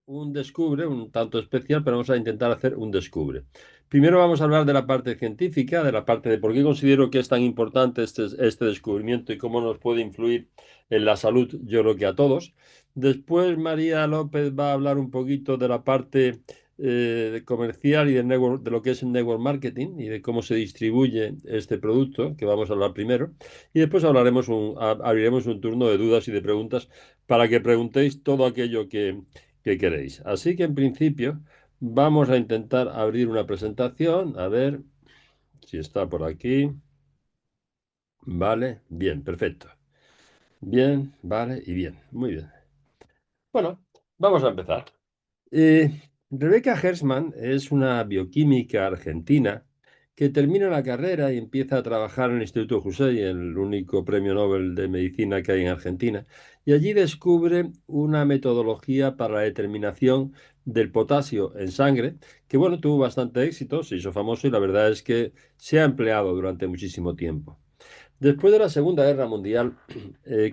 un descubre un tanto especial, pero vamos a intentar hacer un descubre. Primero vamos a hablar de la parte científica, de la parte de por qué considero que es tan importante este descubrimiento y cómo nos puede influir en la salud, yo creo que a todos. Después María López va a hablar un poquito de la parte comercial y de lo que es el network marketing y de cómo se distribuye este producto, que vamos a hablar primero. Y después abriremos un turno de dudas y de preguntas para que preguntéis todo aquello que queréis. Así que en principio vamos a intentar abrir una presentación, a ver si está por aquí. Vale, bien, perfecto. Bien, vale y bien. Muy bien. Bueno, vamos a empezar. Eh, Rebecca Hersman es una bioquímica argentina que termina la carrera y empieza a trabajar en el Instituto Jusey, el único premio Nobel de medicina que hay en Argentina, y allí descubre una metodología para la determinación del potasio en sangre, que bueno, tuvo bastante éxito, se hizo famoso y la verdad es que se ha empleado durante muchísimo tiempo. Después de la Segunda Guerra Mundial,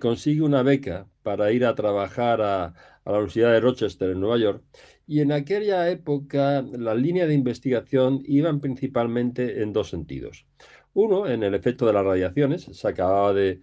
consigue una beca para ir a trabajar a la Universidad de Rochester en Nueva York. Y en aquella época la línea de investigación iban principalmente en dos sentidos. Uno, en el efecto de las radiaciones. Se acababa de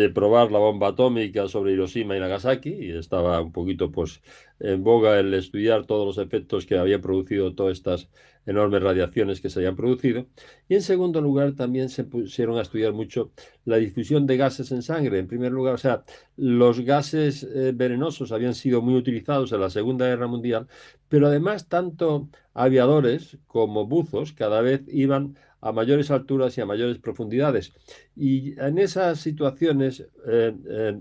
probar la bomba atómica sobre Hiroshima y Nagasaki y estaba un poquito pues, en boga el estudiar todos los efectos que había producido todas estas enormes radiaciones que se habían producido. Y en segundo lugar, también se pusieron a estudiar mucho la difusión de gases en sangre. En primer lugar, o sea, los gases venenosos habían sido muy utilizados en la Segunda Guerra Mundial, pero además tanto aviadores como buzos cada vez iban a mayores alturas y a mayores profundidades. Y en esas situaciones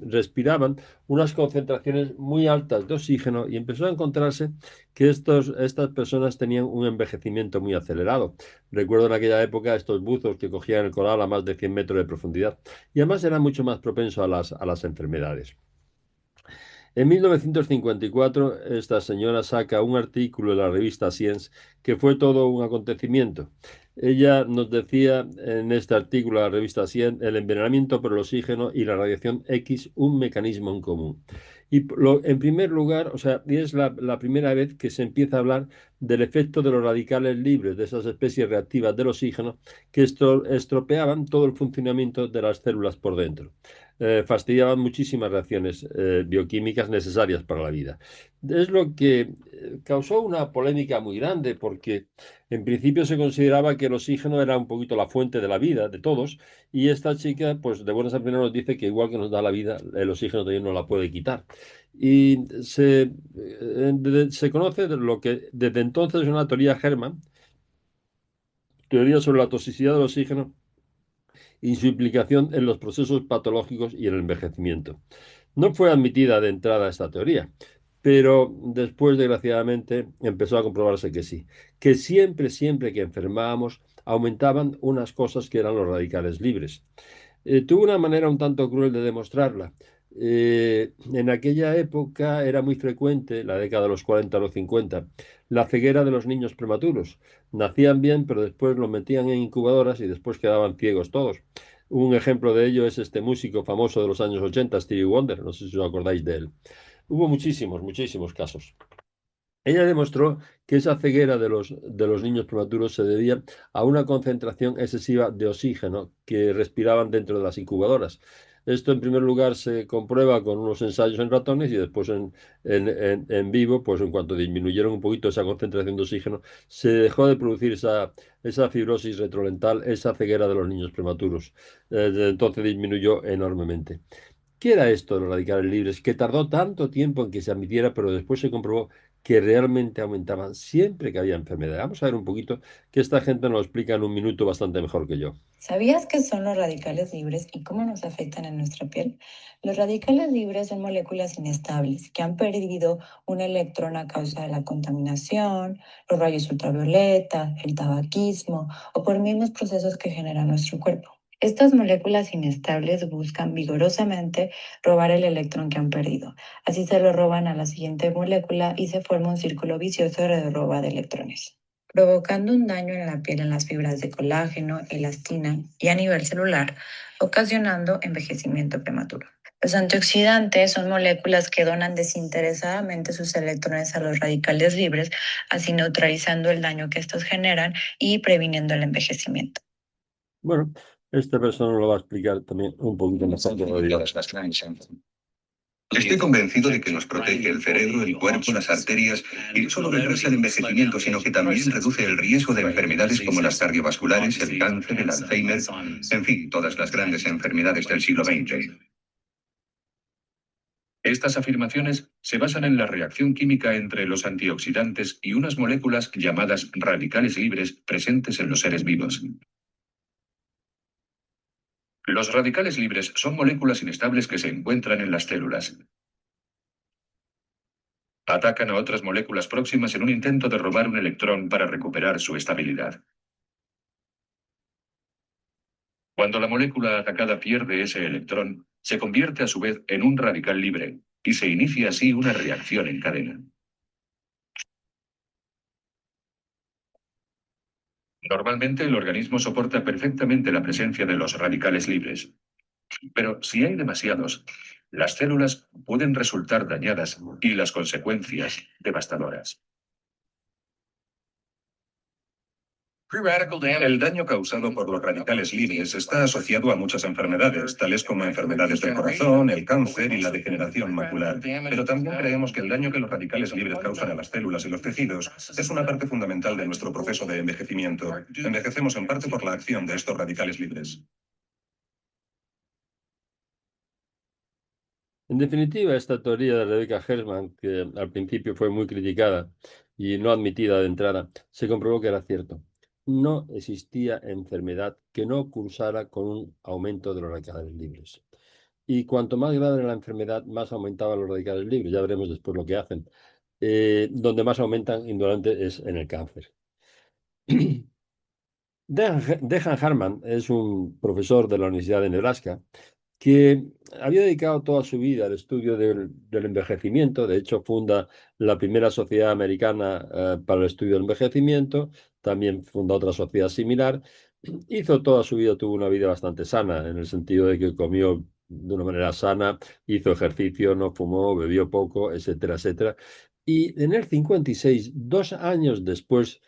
respiraban unas concentraciones muy altas de oxígeno y empezó a encontrarse que estas personas tenían un envejecimiento muy acelerado. Recuerdo en aquella época estos buzos que cogían el coral a más de 100 metros de profundidad y además eran mucho más propensos a las enfermedades. En 1954, esta señora saca un artículo en la revista Science que fue todo un acontecimiento. Ella nos decía en este artículo de la revista Science el envenenamiento por el oxígeno y la radiación X, un mecanismo en común. En primer lugar, o sea, es la primera vez que se empieza a hablar del efecto de los radicales libres, de esas especies reactivas del oxígeno, que estropeaban todo el funcionamiento de las células por dentro. Fastidiaban muchísimas reacciones bioquímicas necesarias para la vida. Es lo que causó una polémica muy grande porque en principio se consideraba que el oxígeno era un poquito la fuente de la vida de todos y esta chica pues de buenas a primeras nos dice que igual que nos da la vida, el oxígeno también nos la puede quitar. Y se conoce de lo que desde entonces es una teoría Hermann, teoría sobre la toxicidad del oxígeno y su implicación en los procesos patológicos y en el envejecimiento. No fue admitida de entrada esta teoría, pero después, desgraciadamente, empezó a comprobarse que sí, que siempre que enfermábamos, aumentaban unas cosas que eran los radicales libres. Tuvo una manera un tanto cruel de demostrarla. En aquella época era muy frecuente, la década de los 40 a los 50, la ceguera de los niños prematuros. Nacían bien, pero después los metían en incubadoras y después quedaban ciegos todos. Un ejemplo de ello es este músico famoso de los años 80, Stevie Wonder, no sé si os acordáis de él. Hubo muchísimos casos. Ella demostró que esa ceguera de los niños prematuros se debía a una concentración excesiva de oxígeno que respiraban dentro de las incubadoras. Esto, en primer lugar, se comprueba con unos ensayos en ratones y después en vivo, pues en cuanto disminuyeron un poquito esa concentración de oxígeno, se dejó de producir esa fibrosis retrolental, esa ceguera de los niños prematuros. Desde entonces disminuyó enormemente. ¿Qué era esto de los radicales libres? Que tardó tanto tiempo en que se admitiera, pero después se comprobó que realmente aumentaban siempre que había enfermedad. Vamos a ver un poquito que esta gente nos lo explica en un minuto bastante mejor que yo. ¿Sabías qué son los radicales libres y cómo nos afectan en nuestra piel? Los radicales libres son moléculas inestables que han perdido un electrón a causa de la contaminación, los rayos ultravioleta, el tabaquismo o por mismos procesos que genera nuestro cuerpo. Estas moléculas inestables buscan vigorosamente robar el electrón que han perdido. Así se lo roban a la siguiente molécula y se forma un círculo vicioso de roba de electrones, provocando un daño en la piel en las fibras de colágeno, elastina y a nivel celular, ocasionando envejecimiento prematuro. Los antioxidantes son moléculas que donan desinteresadamente sus electrones a los radicales libres, así neutralizando el daño que estos generan y previniendo el envejecimiento. Bueno, esta persona lo va a explicar también un poquito más. Estoy convencido de que nos protege el cerebro, el cuerpo, las arterias y no solo retrasa el envejecimiento, sino que también reduce el riesgo de enfermedades como las cardiovasculares, el cáncer, el Alzheimer, en fin, todas las grandes enfermedades del siglo XX. Estas afirmaciones se basan en la reacción química entre los antioxidantes y unas moléculas llamadas radicales libres presentes en los seres vivos. Los radicales libres son moléculas inestables que se encuentran en las células. Atacan a otras moléculas próximas en un intento de robar un electrón para recuperar su estabilidad. Cuando la molécula atacada pierde ese electrón, se convierte a su vez en un radical libre, y se inicia así una reacción en cadena. Normalmente el organismo soporta perfectamente la presencia de los radicales libres, pero si hay demasiados, las células pueden resultar dañadas y las consecuencias devastadoras. El daño causado por los radicales libres está asociado a muchas enfermedades, tales como enfermedades del corazón, el cáncer y la degeneración macular. Pero también creemos que el daño que los radicales libres causan a las células y los tejidos es una parte fundamental de nuestro proceso de envejecimiento. Envejecemos en parte por la acción de estos radicales libres. En definitiva, esta teoría de Rebecca Hersman, que al principio fue muy criticada y no admitida de entrada, se comprobó que era cierto. No existía enfermedad que no cursara con un aumento de los radicales libres. Y cuanto más grave era la enfermedad, más aumentaban los radicales libres. Ya veremos después lo que hacen. Donde más aumentan, indudablemente, es en el cáncer. Dejan Harman es un profesor de la Universidad de Nebraska que había dedicado toda su vida al estudio del envejecimiento. De hecho, funda la primera sociedad americana para el estudio del envejecimiento, también funda otra sociedad similar. Hizo toda su vida, tuvo una vida bastante sana, en el sentido de que comió de una manera sana, hizo ejercicio, no fumó, bebió poco, etcétera, etcétera. Y en el 56, 2 años después,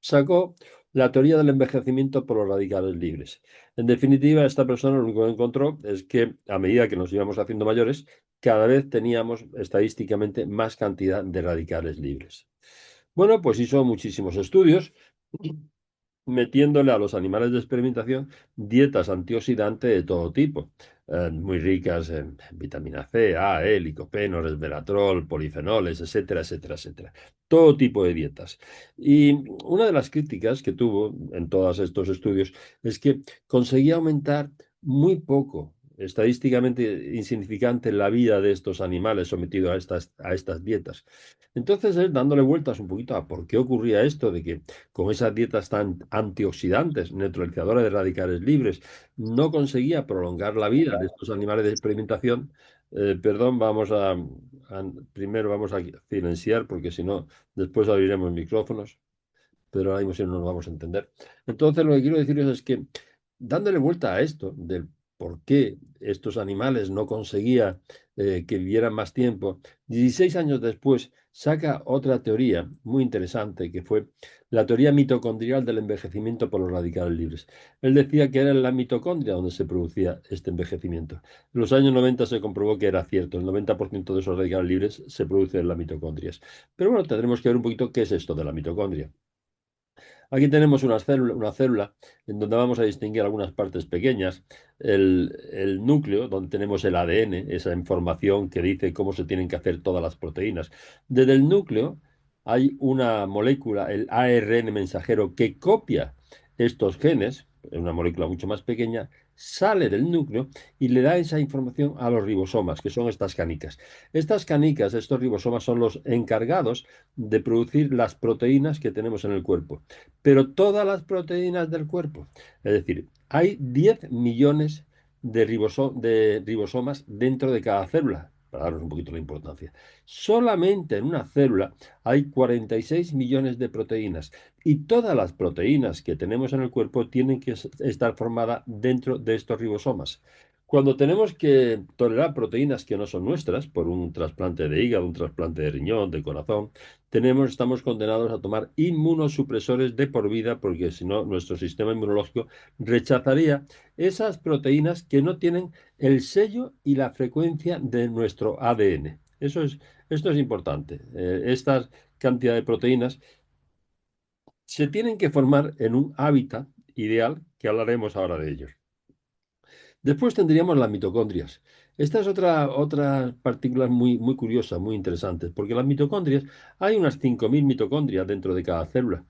sacó la teoría del envejecimiento por los radicales libres. En definitiva, esta persona lo único que encontró es que a medida que nos íbamos haciendo mayores, cada vez teníamos estadísticamente más cantidad de radicales libres. Bueno, pues hizo muchísimos estudios metiéndole a los animales de experimentación dietas antioxidantes de todo tipo, muy ricas en vitamina C, A, E, licopeno, resveratrol, polifenoles, etcétera, etcétera, etcétera. Todo tipo de dietas. Y una de las críticas que tuvo en todos estos estudios es que conseguía aumentar muy poco, estadísticamente insignificante, la vida de estos animales sometidos a estas dietas. Entonces, él dándole vueltas un poquito a por qué ocurría esto, de que con esas dietas tan antioxidantes, neutralizadoras de radicales libres, no conseguía prolongar la vida de estos animales de experimentación. Perdón, primero vamos a silenciar porque si no, después abriremos micrófonos, pero ahora mismo si no nos vamos a entender. Entonces, lo que quiero decirles es que dándole vuelta a esto, del por qué estos animales no conseguía que vivieran más tiempo, 16 años después saca otra teoría muy interesante, que fue la teoría mitocondrial del envejecimiento por los radicales libres. Él decía que era en la mitocondria donde se producía este envejecimiento. En los años 90 se comprobó que era cierto, el 90% de esos radicales libres se produce en las mitocondrias. Pero bueno, tendremos que ver un poquito qué es esto de la mitocondria. Aquí tenemos una célula en donde vamos a distinguir algunas partes pequeñas. El núcleo, donde tenemos el ADN, esa información que dice cómo se tienen que hacer todas las proteínas. Desde el núcleo hay una molécula, el ARN mensajero, que copia estos genes, es una molécula mucho más pequeña, sale del núcleo y le da esa información a los ribosomas, que son estas canicas. Estas canicas, estos ribosomas, son los encargados de producir las proteínas que tenemos en el cuerpo, pero todas las proteínas del cuerpo. Es decir, hay 10 millones de ribosomas dentro de cada célula, para daros un poquito la importancia. Solamente en una célula hay 46 millones de proteínas y todas las proteínas que tenemos en el cuerpo tienen que estar formadas dentro de estos ribosomas. Cuando tenemos que tolerar proteínas que no son nuestras, por un trasplante de hígado, un trasplante de riñón, de corazón, estamos condenados a tomar inmunosupresores de por vida, porque si no, nuestro sistema inmunológico rechazaría esas proteínas que no tienen el sello y la frecuencia de nuestro ADN. Esto es importante. Estas cantidad de proteínas se tienen que formar en un hábitat ideal, que hablaremos ahora de ellos. Después tendríamos las mitocondrias. Esta es otra partícula muy curiosa, muy interesante, porque las mitocondrias, hay unas 5.000 mitocondrias dentro de cada célula.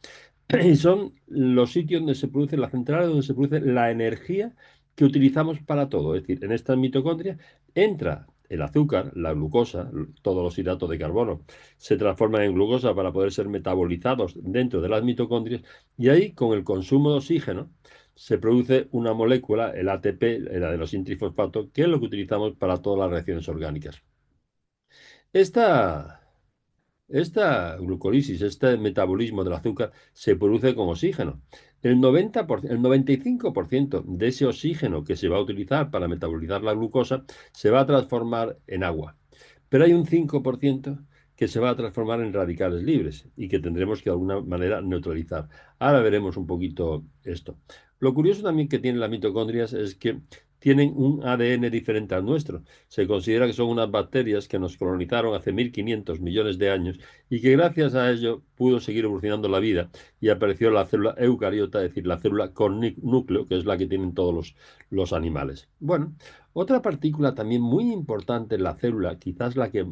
Y son los sitios donde se produce, las centrales donde se produce la energía que utilizamos para todo. Es decir, en estas mitocondrias entra el azúcar, la glucosa, todos los hidratos de carbono, se transforman en glucosa para poder ser metabolizados dentro de las mitocondrias y ahí con el consumo de oxígeno se produce una molécula, el ATP, el adenosín-trifosfato, que es lo que utilizamos para todas las reacciones orgánicas. Esta, esta glucólisis, este metabolismo del azúcar, se produce con oxígeno. El 95% de ese oxígeno que se va a utilizar para metabolizar la glucosa se va a transformar en agua. Pero hay un 5% que se va a transformar en radicales libres y que tendremos que de alguna manera neutralizar. Ahora veremos un poquito esto. Lo curioso también que tienen las mitocondrias es que tienen un ADN diferente al nuestro. Se considera que son unas bacterias que nos colonizaron hace 1.500 millones de años y que gracias a ello pudo seguir evolucionando la vida y apareció la célula eucariota, es decir, la célula con núcleo, que es la que tienen todos los animales. Bueno, otra partícula también muy importante en la célula, quizás la que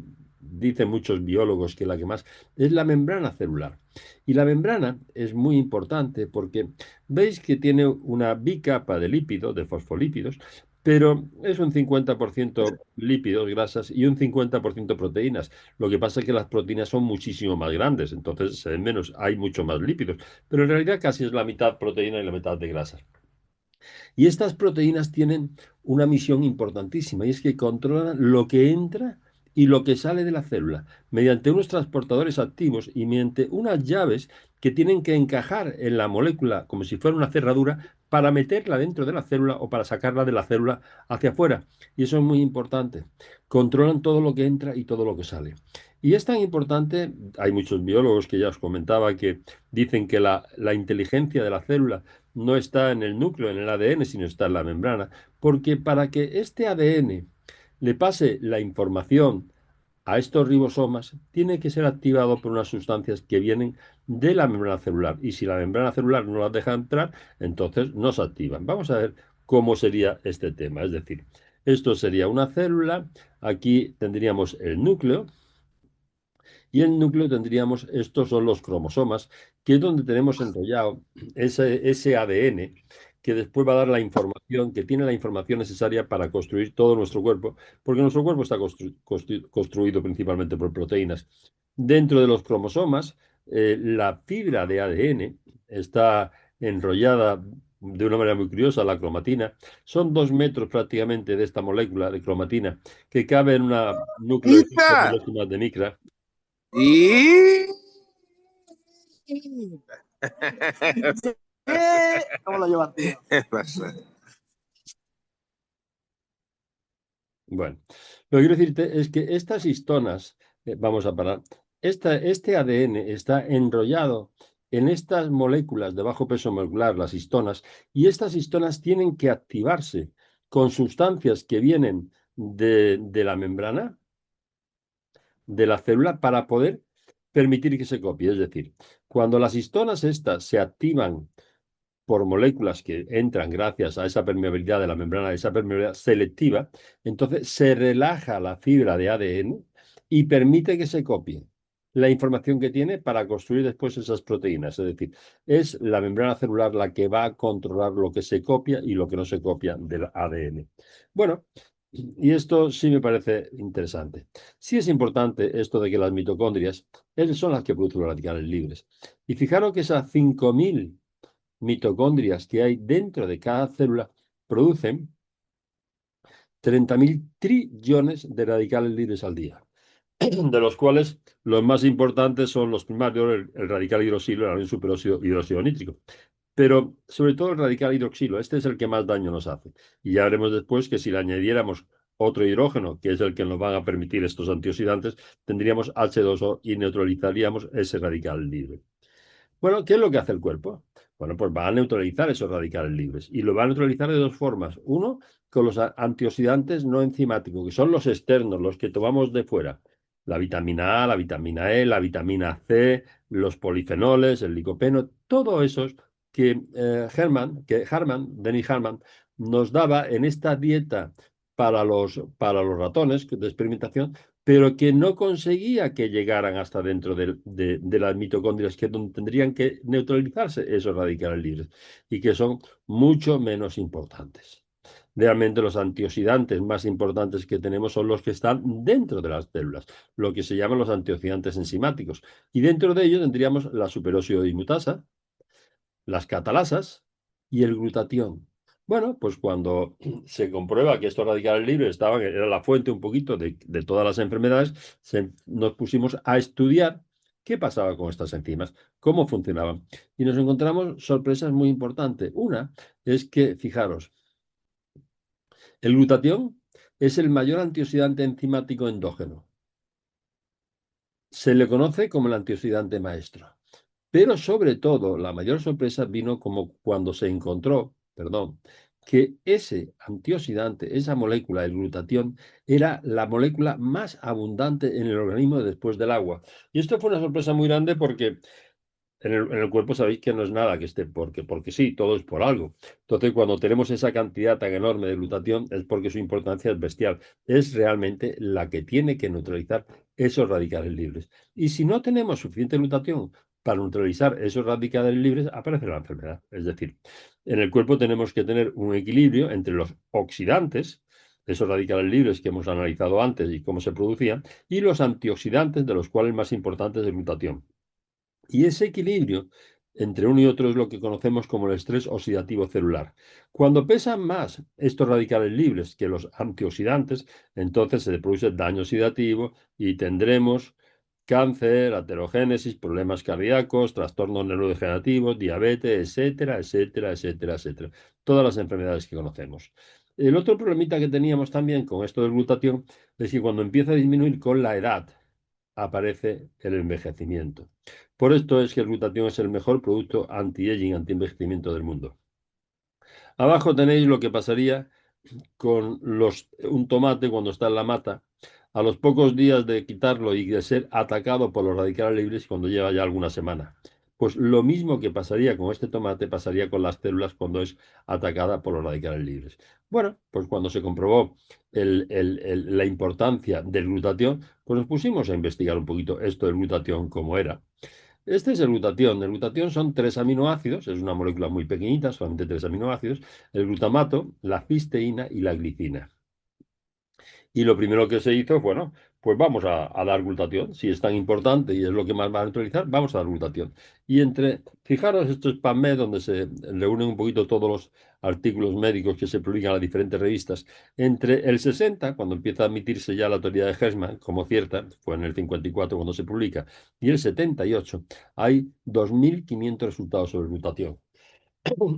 dicen muchos biólogos que la que más, es la membrana celular. Y la membrana es muy importante porque veis que tiene una bicapa de lípidos, de fosfolípidos, pero es un 50% lípidos, grasas y un 50% proteínas. Lo que pasa es que las proteínas son muchísimo más grandes, entonces se ven menos, hay mucho más lípidos, pero en realidad casi es la mitad proteína y la mitad de grasas. Y estas proteínas tienen una misión importantísima y es que controlan lo que entra y lo que sale de la célula mediante unos transportadores activos y mediante unas llaves que tienen que encajar en la molécula como si fuera una cerradura para meterla dentro de la célula o para sacarla de la célula hacia afuera. Y eso es muy importante. Controlan todo lo que entra y todo lo que sale. Y es tan importante, hay muchos biólogos que ya os comentaba que dicen que la inteligencia de la célula no está en el núcleo, en el ADN, sino está en la membrana, porque para que este ADN le pase la información a estos ribosomas, tiene que ser activado por unas sustancias que vienen de la membrana celular. Y si la membrana celular no las deja entrar, entonces no se activan. Vamos a ver cómo sería este tema. Es decir, esto sería una célula, aquí tendríamos el núcleo, y el núcleo tendríamos, estos son los cromosomas, que es donde tenemos enrollado ese ADN que después va a dar la información, que tiene la información necesaria para construir todo nuestro cuerpo, porque nuestro cuerpo está construido principalmente por proteínas. Dentro de los cromosomas, la fibra de ADN está enrollada de una manera muy curiosa, la cromatina. Son 2 metros prácticamente de esta molécula de cromatina que cabe en un núcleo de 5 ¡Hija! milésimas de micra. Y... ¿Cómo lo llevas, tío? No sé. Bueno, lo que quiero decirte es que estas histonas, vamos a parar, este ADN está enrollado en estas moléculas de bajo peso molecular, las histonas, y estas histonas tienen que activarse con sustancias que vienen de la membrana de la célula para poder permitir que se copie. Es decir, cuando las histonas estas se activan por moléculas que entran gracias a esa permeabilidad de la membrana, esa permeabilidad selectiva, entonces se relaja la fibra de ADN y permite que se copie la información que tiene para construir después esas proteínas. Es decir, es la membrana celular la que va a controlar lo que se copia y lo que no se copia del ADN. Bueno, y esto sí me parece interesante. Sí es importante esto de que las mitocondrias son las que producen los radicales libres. Y fijaros que esas 5.000 mitocondrias que hay dentro de cada célula producen 30.000 trillones de radicales libres al día, de los cuales los más importantes son los primarios, el radical hidroxilo, el arenio superóxido, hidróxido nítrico. pero sobre todo el radical hidroxilo, este es el que más daño nos hace. Y ya veremos después que si le añadiéramos otro hidrógeno, que es el que nos van a permitir estos antioxidantes, tendríamos H2O y neutralizaríamos ese radical libre. Bueno, ¿qué es lo que hace el cuerpo? Bueno, pues va a neutralizar esos radicales libres y lo va a neutralizar de dos formas. Uno, con los antioxidantes no enzimáticos, que son los externos, los que tomamos de fuera. La vitamina A, la vitamina E, la vitamina C, los polifenoles, el licopeno, todos esos que Dennis Herrmann, nos daba en esta dieta para los ratones de experimentación, pero que no conseguía que llegaran hasta dentro de las mitocondrias, que es donde tendrían que neutralizarse esos radicales libres y que son mucho menos importantes. Realmente los antioxidantes más importantes que tenemos son los que están dentro de las células, lo que se llaman los antioxidantes enzimáticos. Y dentro de ellos tendríamos la superóxido dismutasa, las catalasas y el glutatión. Bueno, pues cuando se comprueba que estos radicales libres era la fuente un poquito de todas las enfermedades, nos pusimos a estudiar qué pasaba con estas enzimas, cómo funcionaban. Y nos encontramos sorpresas muy importantes. Una es que, fijaros, el glutatión es el mayor antioxidante enzimático endógeno. Se le conoce como el antioxidante maestro. Pero sobre todo, la mayor sorpresa vino como cuando se encontró, que ese antioxidante, esa molécula, el glutatión, era la molécula más abundante en el organismo después del agua. Y esto fue una sorpresa muy grande porque en el cuerpo sabéis que no es nada que esté, porque sí, todo es por algo. Entonces, cuando tenemos esa cantidad tan enorme de glutatión, es porque su importancia es bestial. Es realmente la que tiene que neutralizar esos radicales libres. Y si no tenemos suficiente glutatión para neutralizar esos radicales libres, aparece la enfermedad. Es decir, en el cuerpo tenemos que tener un equilibrio entre los oxidantes, esos radicales libres que hemos analizado antes y cómo se producían, y los antioxidantes, de los cuales el más importante es el glutatión. Y ese equilibrio entre uno y otro es lo que conocemos como el estrés oxidativo celular. Cuando pesan más estos radicales libres que los antioxidantes, entonces se produce daño oxidativo y tendremos cáncer, aterogénesis, problemas cardíacos, trastornos neurodegenerativos, diabetes, etcétera, etcétera, etcétera, etcétera. Todas las enfermedades que conocemos. El otro problemita que teníamos también con esto del glutatión es que cuando empieza a disminuir con la edad, aparece el envejecimiento. Por esto es que el glutatión es el mejor producto anti-aging, anti-envejecimiento del mundo. Abajo tenéis lo que pasaría con un tomate cuando está en la mata, a los pocos días de quitarlo y de ser atacado por los radicales libres cuando lleva ya alguna semana. Pues lo mismo que pasaría con este tomate pasaría con las células cuando es atacada por los radicales libres. Bueno, pues cuando se comprobó la importancia del glutatión, pues nos pusimos a investigar un poquito esto del glutatión, cómo era. Este es el glutatión. El glutatión son 3 aminoácidos, es una molécula muy pequeñita, solamente 3 aminoácidos, el glutamato, la cisteína y la glicina. Y lo primero que se hizo, bueno, pues vamos a dar glutatión. Si es tan importante y es lo que más va a neutralizar, vamos a dar glutatión. Y fijaros, esto es PubMed, donde se reúnen un poquito todos los artículos médicos que se publican en las diferentes revistas. Entre el 60, cuando empieza a admitirse ya la teoría de Hershman como cierta, fue en el 54 cuando se publica, y el 78, hay 2.500 resultados sobre glutatión.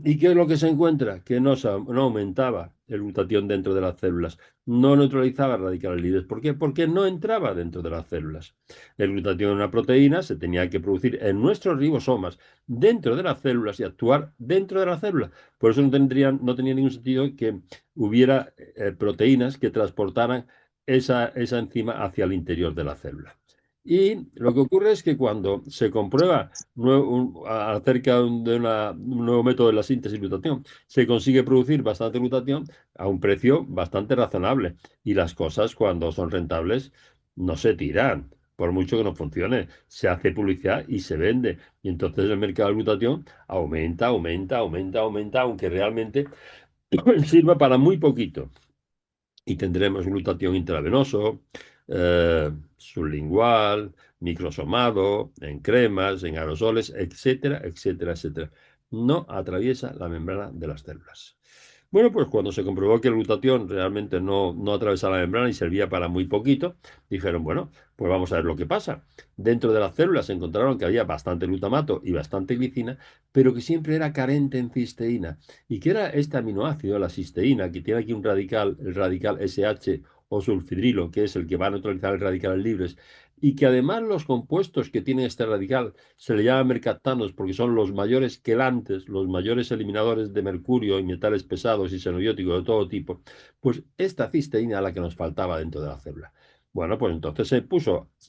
¿Y qué es lo que se encuentra? Que no aumentaba el glutatión dentro de las células, no neutralizaba radicales libres. ¿Por qué? Porque no entraba dentro de las células. El glutatión es una proteína, se tenía que producir en nuestros ribosomas, dentro de las células y actuar dentro de la célula. Por eso no tenía ningún sentido que hubiera proteínas que transportaran esa enzima hacia el interior de la célula. Y lo que ocurre es que cuando se comprueba acerca de un nuevo método de la síntesis de glutatión, se consigue producir bastante glutatión a un precio bastante razonable. Y las cosas, cuando son rentables, no se tiran, por mucho que no funcione. Se hace publicidad y se vende. Y entonces el mercado de glutatión aumenta, aumenta, aumenta, aumenta, aunque realmente sirva para muy poquito. Y tendremos glutatión intravenoso, sublingual, microsomado, en cremas, en aerosoles, etcétera, etcétera, etcétera. No atraviesa la membrana de las células. Bueno, pues cuando se comprobó que el glutatión realmente no atravesaba la membrana y servía para muy poquito, dijeron, bueno, pues vamos a ver lo que pasa. Dentro de las células se encontraron que había bastante glutamato y bastante glicina, pero que siempre era carente en cisteína. Y que era este aminoácido, la cisteína, que tiene aquí un radical, el radical SH o sulfidrilo, que es el que va a neutralizar el radicales libres, y que además los compuestos que tiene este radical se le llaman mercaptanos porque son los mayores quelantes, los mayores eliminadores de mercurio y metales pesados y xenobióticos de todo tipo, pues esta cisteína es la que nos faltaba dentro de la célula. Bueno, pues entonces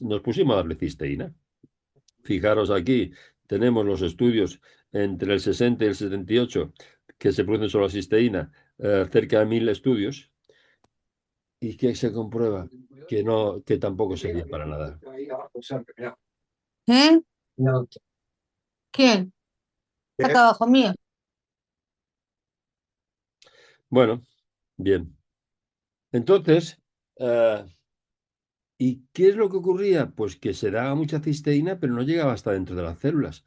nos pusimos a darle cisteína. Fijaros aquí, tenemos los estudios entre el 60 y el 78 que se producen sobre la cisteína, cerca de 1000 estudios, y que se comprueba que no, que tampoco servía para nada. ¿Eh? ¿Quién? Está acá abajo mío. Bueno, bien. Entonces, ¿y qué es lo que ocurría? Pues que se daba mucha cisteína, pero no llegaba hasta dentro de las células.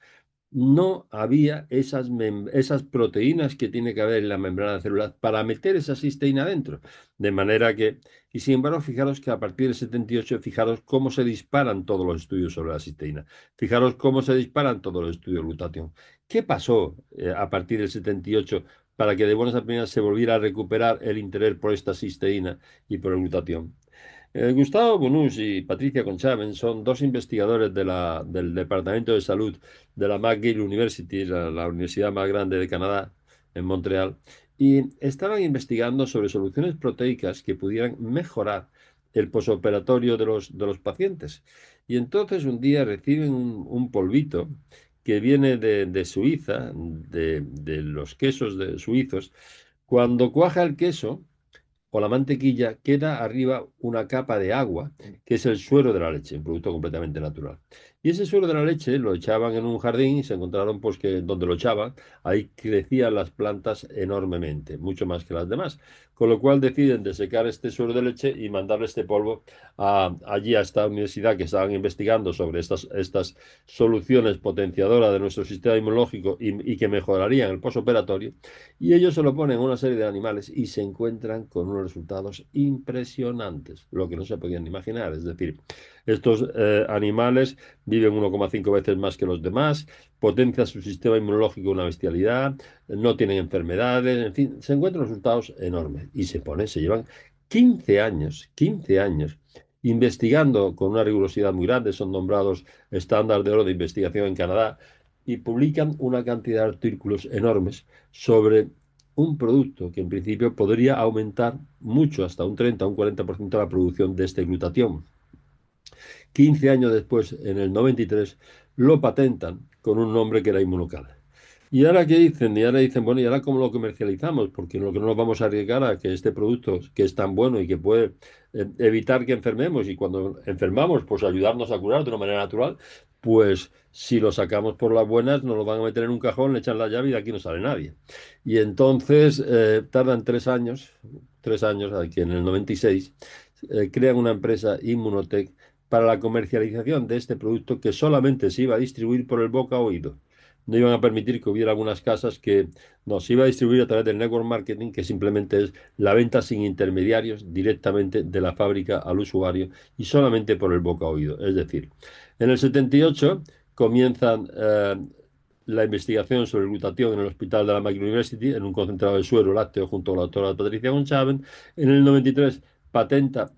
No había esas proteínas que tiene que haber en la membrana celular para meter esa cisteína dentro. De manera que, y sin embargo, fijaros que a partir del 78, fijaros cómo se disparan todos los estudios sobre la cisteína. Fijaros cómo se disparan todos los estudios de glutatión. ¿Qué pasó a partir del 78 para que de buenas a primeras se volviera a recuperar el interés por esta cisteína y por el glutatión? Gustavo Bonús y Patricia Conchaven son dos investigadores del Departamento de Salud de la McGill University, la universidad más grande de Canadá, en Montreal, y estaban investigando sobre soluciones proteicas que pudieran mejorar el posoperatorio de los pacientes. Y entonces un día reciben un polvito que viene de Suiza, de los quesos suizos. Cuando cuaja el queso, o la mantequilla, queda arriba una capa de agua, que es el suero de la leche, un producto completamente natural. Y ese suero de la leche lo echaban en un jardín y se encontraron pues que donde lo echaban, ahí crecían las plantas enormemente, mucho más que las demás. Con lo cual deciden desecar este suero de leche y mandarle este polvo allí a esta universidad que estaban investigando sobre estas soluciones potenciadoras de nuestro sistema inmunológico y que mejorarían el posoperatorio. Y ellos se lo ponen a una serie de animales y se encuentran con unos resultados impresionantes, lo que no se podían imaginar. Es decir, estos animales viven 1,5 veces más que los demás, potencia su sistema inmunológico una bestialidad, no tienen enfermedades, en fin, se encuentran resultados enormes. Y se llevan 15 años investigando con una rigurosidad muy grande, son nombrados estándar de oro de investigación en Canadá y publican una cantidad de artículos enormes sobre un producto que en principio podría aumentar mucho, hasta un 30 o un 40% la producción de este glutatión. 15 años después, en el 93, lo patentan con un nombre que era Inmunocal. ¿Y ahora qué dicen? Y ahora dicen, bueno, ¿y ahora cómo lo comercializamos? Porque lo que no nos vamos a arriesgar a que este producto, que es tan bueno y que puede evitar que enfermemos, y cuando enfermamos, pues ayudarnos a curar de una manera natural, pues si lo sacamos por las buenas, nos lo van a meter en un cajón, le echan la llave y de aquí no sale nadie. Y entonces tardan 3 años, aquí en el 96, crean una empresa Immunotech para la comercialización de este producto que solamente se iba a distribuir por el boca a oído. No iban a permitir que hubiera algunas casas que no se iba a distribuir a través del network marketing, que simplemente es la venta sin intermediarios directamente de la fábrica al usuario y solamente por el boca a oído. Es decir, en el 78 comienzan la investigación sobre el glutatión en el hospital de la McGill University, en un concentrado de suero lácteo junto a la doctora Patricia Gonchaven. En el 93 patenta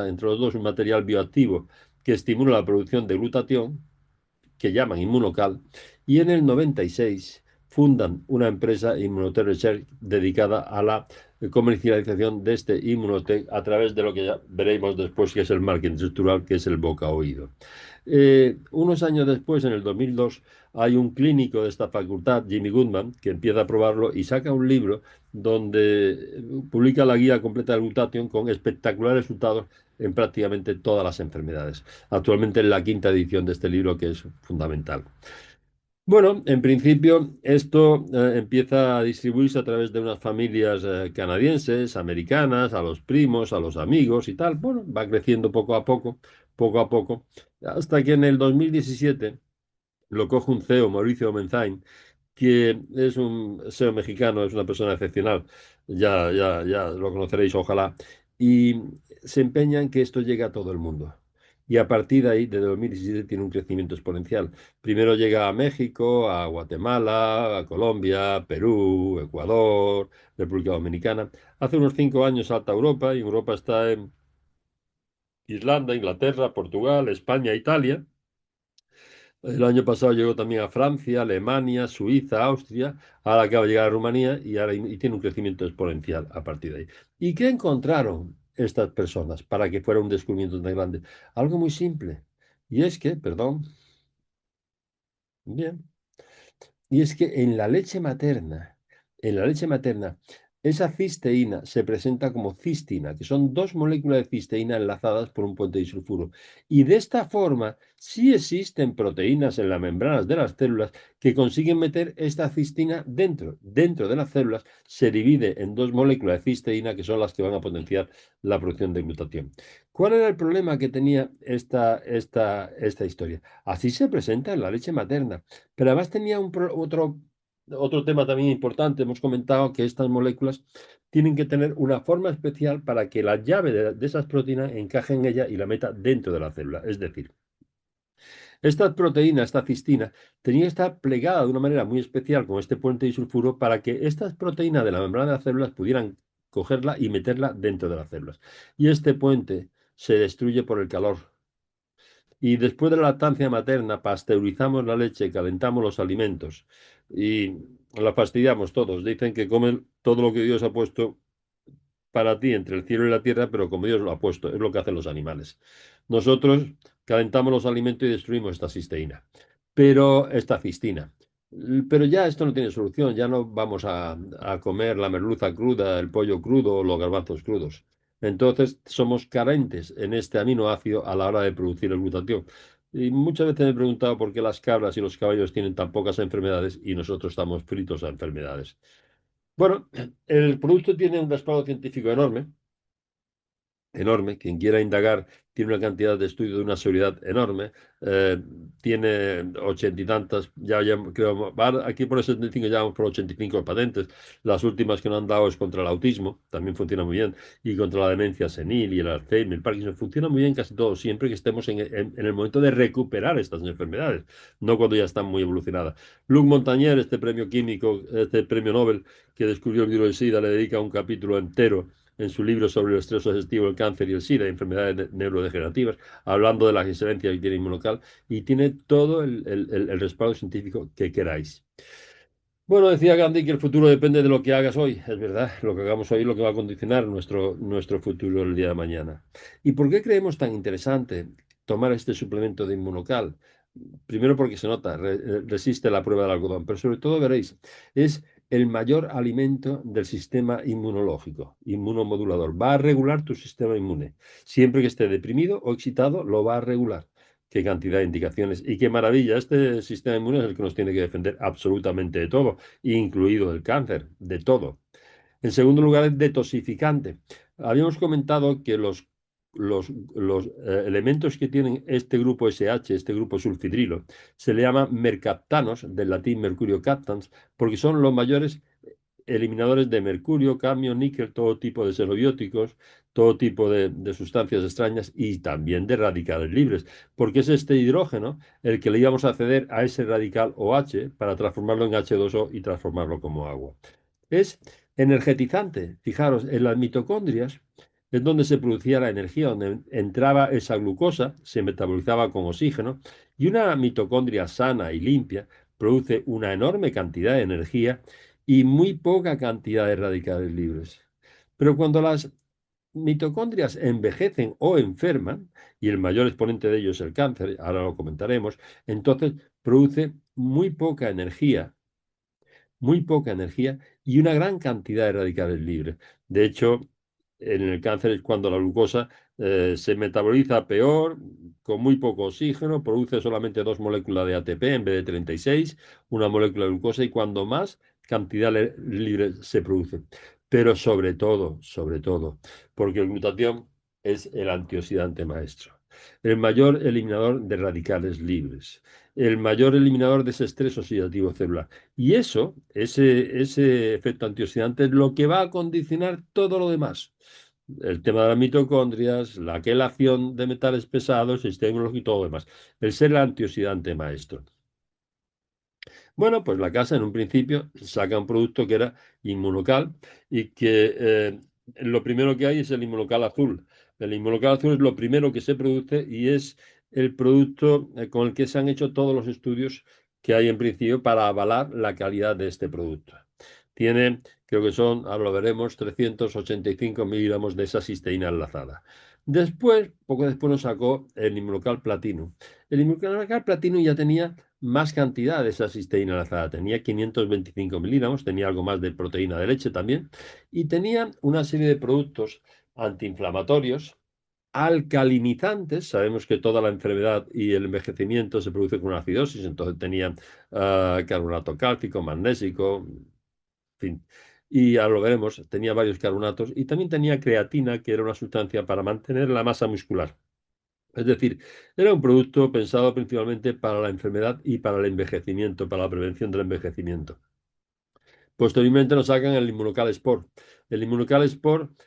entre los dos un material bioactivo que estimula la producción de glutatión, que llaman Inmunocal, y en el 96 fundan una empresa, Immunotech Research, dedicada a la comercialización de este Immunotech a través de lo que ya veremos después, que es el marketing estructural, que es el boca a oído. Unos años después, en el 2002, hay un clínico de esta facultad, Jimmy Goodman, que empieza a probarlo y saca un libro donde publica la guía completa del glutatión con espectaculares resultados en prácticamente todas las enfermedades. Actualmente es la quinta edición de este libro, que es fundamental. Bueno, en principio esto empieza a distribuirse a través de unas familias canadienses, americanas, a los primos, a los amigos y tal. Bueno, va creciendo poco a poco, hasta que en el 2017 lo coge un CEO, Mauricio Menzain, que es un SEO mexicano, es una persona excepcional, ya lo conoceréis, ojalá, y se empeña en que esto llegue a todo el mundo. Y a partir de ahí, desde 2017, tiene un crecimiento exponencial. Primero llega a México, a Guatemala, a Colombia, Perú, Ecuador, República Dominicana. Hace unos 5 años salta a Europa y Europa está en Irlanda, Inglaterra, Portugal, España, Italia. El año pasado llegó también a Francia, Alemania, Suiza, Austria, ahora acaba de llegar a Rumanía y tiene un crecimiento exponencial a partir de ahí. ¿Y qué encontraron estas personas para que fuera un descubrimiento tan grande? Algo muy simple. Y es que, perdón, bien, y es que en la leche materna, esa cisteína se presenta como cistina, que son dos moléculas de cisteína enlazadas por un puente disulfuro. Y de esta forma, sí existen proteínas en las membranas de las células que consiguen meter esta cistina dentro de las células, se divide en dos moléculas de cisteína que son las que van a potenciar la producción de glutatión. ¿Cuál era el problema que tenía esta historia? Así se presenta en la leche materna. Pero además tenía otro tema también importante. Hemos comentado que estas moléculas tienen que tener una forma especial para que la llave de esas proteínas encaje en ella y la meta dentro de la célula. Es decir, esta proteína, esta cistina, tenía que estar plegada de una manera muy especial con este puente disulfuro para que estas proteínas de la membrana de las células pudieran cogerla y meterla dentro de las células. Y este puente se destruye por el calor. Y después de la lactancia materna, pasteurizamos la leche, calentamos los alimentos y la fastidiamos todos. Dicen que comen todo lo que Dios ha puesto para ti entre el cielo y la tierra, pero como Dios lo ha puesto, es lo que hacen los animales. Nosotros calentamos los alimentos y destruimos esta cisteína, pero esta cistina. Pero ya esto no tiene solución, ya no vamos a comer la merluza cruda, el pollo crudo o los garbanzos crudos. Entonces somos carentes en este aminoácido a la hora de producir el glutatión. Y muchas veces me he preguntado por qué las cabras y los caballos tienen tan pocas enfermedades y nosotros estamos fritos a enfermedades. Bueno, el producto tiene un respaldo científico enorme, enorme. Quien quiera indagar tiene una cantidad de estudios de una seguridad enorme. eh, Tiene 80 y tantas, creo, aquí por el 75 ya vamos por 85 patentes. Las últimas que nos han dado es contra el autismo, también funciona muy bien, y contra la demencia senil y el Alzheimer, el Parkinson. Funciona muy bien casi todo, siempre que estemos en el momento de recuperar estas enfermedades, no cuando ya están muy evolucionadas. Luc Montagnier, este premio químico, este premio Nobel que descubrió el virus del SIDA, le dedica un capítulo entero en su libro sobre el estrés digestivo, el cáncer y el SIDA, enfermedades neurodegenerativas, hablando de las incidencias que tiene inmunocal, y tiene todo el respaldo científico que queráis. Bueno, decía Gandhi que el futuro depende de lo que hagas hoy. Es verdad, lo que hagamos hoy es lo que va a condicionar nuestro futuro el día de mañana. ¿Y por qué creemos tan interesante tomar este suplemento de inmunocal? Primero porque se nota, resiste la prueba del algodón, pero sobre todo veréis, es el mayor alimento del sistema inmunológico, inmunomodulador. Va a regular tu sistema inmune. Siempre que esté deprimido o excitado, lo va a regular. Qué cantidad de indicaciones y qué maravilla. Este sistema inmune es el que nos tiene que defender absolutamente de todo, incluido el cáncer, de todo. En segundo lugar, es detoxificante. Habíamos comentado que los elementos que tienen este grupo SH, este grupo sulfidrilo, se le llaman mercaptanos, del latín mercurio captans, porque son los mayores eliminadores de mercurio, cadmio, níquel, todo tipo de xenobióticos, todo tipo de sustancias extrañas y también de radicales libres, porque es este hidrógeno el que le íbamos a ceder a ese radical OH para transformarlo en H2O y transformarlo como agua. Es energetizante. Fijaros, en las mitocondrias es donde se producía la energía, donde entraba esa glucosa, se metabolizaba con oxígeno, y una mitocondria sana y limpia produce una enorme cantidad de energía y muy poca cantidad de radicales libres. Pero cuando las mitocondrias envejecen o enferman, y el mayor exponente de ello es el cáncer, ahora lo comentaremos, entonces produce muy poca energía y una gran cantidad de radicales libres. De hecho, en el cáncer es cuando la glucosa se metaboliza peor, con muy poco oxígeno, produce solamente 2 moléculas de ATP en vez de 36, una molécula de glucosa, y cuando más cantidad libre se produce. Pero sobre todo, porque el glutatión es el antioxidante maestro. el mayor eliminador de radicales libres, el mayor eliminador de ese estrés oxidativo celular. Y ese efecto antioxidante es lo que va a condicionar todo lo demás. El tema de las mitocondrias, la quelación de metales pesados, el sistema inmunológico y todo lo demás. El ser el antioxidante maestro. Bueno, pues la casa en un principio saca un producto que era inmunocal y que lo primero que hay es el inmunocal azul. El inmunocal azul es lo primero que se produce y es el producto con el que se han hecho todos los estudios que hay en principio para avalar la calidad de este producto. Tiene, creo que son, ahora lo veremos, 385 miligramos de esa cisteína enlazada. Después, poco después nos sacó el inmunocal platino. El inmunocal platino ya tenía más cantidad de esa cisteína enlazada. Tenía 525 miligramos, tenía algo más de proteína de leche también, y tenía una serie de productos antiinflamatorios, alcalinizantes. Sabemos que toda la enfermedad y el envejecimiento se produce con una acidosis, entonces tenía carbonato cálcico, magnésico, en fin. Y ahora lo veremos, tenía varios carbonatos y también tenía creatina, que era una sustancia para mantener la masa muscular. Es decir, era un producto pensado principalmente para la enfermedad y para el envejecimiento, para la prevención del envejecimiento. Posteriormente nos sacan el Inmunocal Sport. El Inmunocal Sport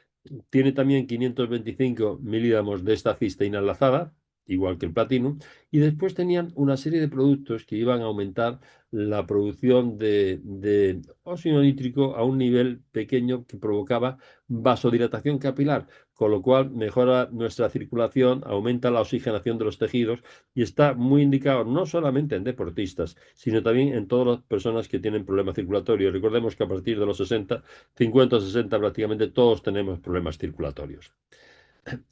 tiene también 525 miligramos de esta cisteína enlazada, igual que el platino, y después tenían una serie de productos que iban a aumentar la producción de óxido nítrico a un nivel pequeño que provocaba vasodilatación capilar, con lo cual mejora nuestra circulación, aumenta la oxigenación de los tejidos y está muy indicado no solamente en deportistas, sino también en todas las personas que tienen problemas circulatorios. Recordemos que a partir de los 60, 50 o 60 prácticamente todos tenemos problemas circulatorios.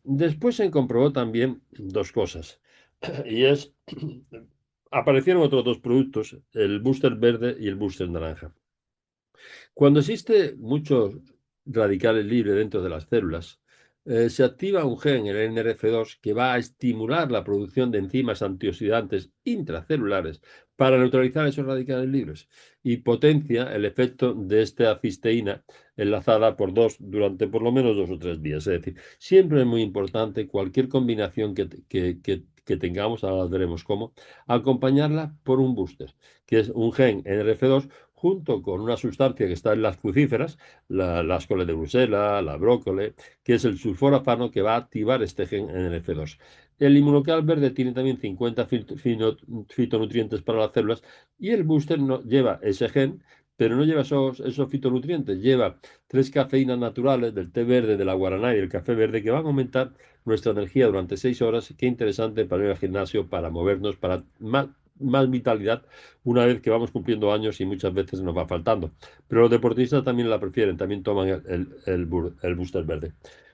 Después se comprobó también dos cosas, y es, aparecieron otros dos productos, el booster verde y el booster naranja. Cuando existe muchos radicales libres dentro de las células, se activa un gen, el NRF2, que va a estimular la producción de enzimas antioxidantes intracelulares para neutralizar esos radicales libres y potencia el efecto de esta cisteína enlazada por dos durante por lo menos 2 o 3 días. Es decir, siempre es muy importante cualquier combinación que tengamos, ahora veremos cómo, acompañarla por un booster, que es un gen NRF2 junto con una sustancia que está en las crucíferas, las coles de Bruselas, la brócoli, que es el sulforafano que va a activar este gen NF2. El inmunocal verde tiene también 50 fitonutrientes para las células y el booster no, lleva ese gen, pero no lleva esos fitonutrientes, lleva 3 cafeínas naturales del té verde, de la guaraná y del café verde que van a aumentar nuestra energía durante 6 horas. Qué interesante para ir al gimnasio, para movernos, para más vitalidad una vez que vamos cumpliendo años y muchas veces nos va faltando. Pero los deportistas también la prefieren, también toman el booster verde.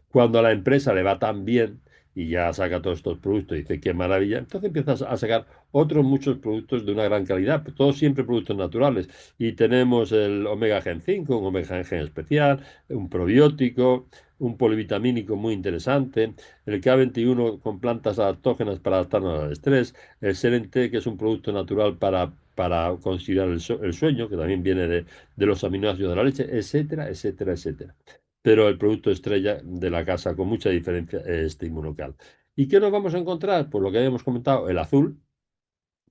Cuando a la empresa le va tan bien y ya saca todos estos productos y dice qué maravilla, entonces empiezas a sacar otros muchos productos de una gran calidad, todos siempre productos naturales. Y tenemos el omega gen 5, un omega gen especial, un probiótico, un polivitamínico muy interesante, el K21 con plantas adaptógenas para adaptarnos al estrés, el Selen T, que es un producto natural para conciliar el sueño, que también viene de los aminoácidos de la leche, etcétera, etcétera, etcétera. Pero el producto estrella de la casa, con mucha diferencia, es este Inmunocal. ¿Y qué nos vamos a encontrar? Pues lo que habíamos comentado, el azul,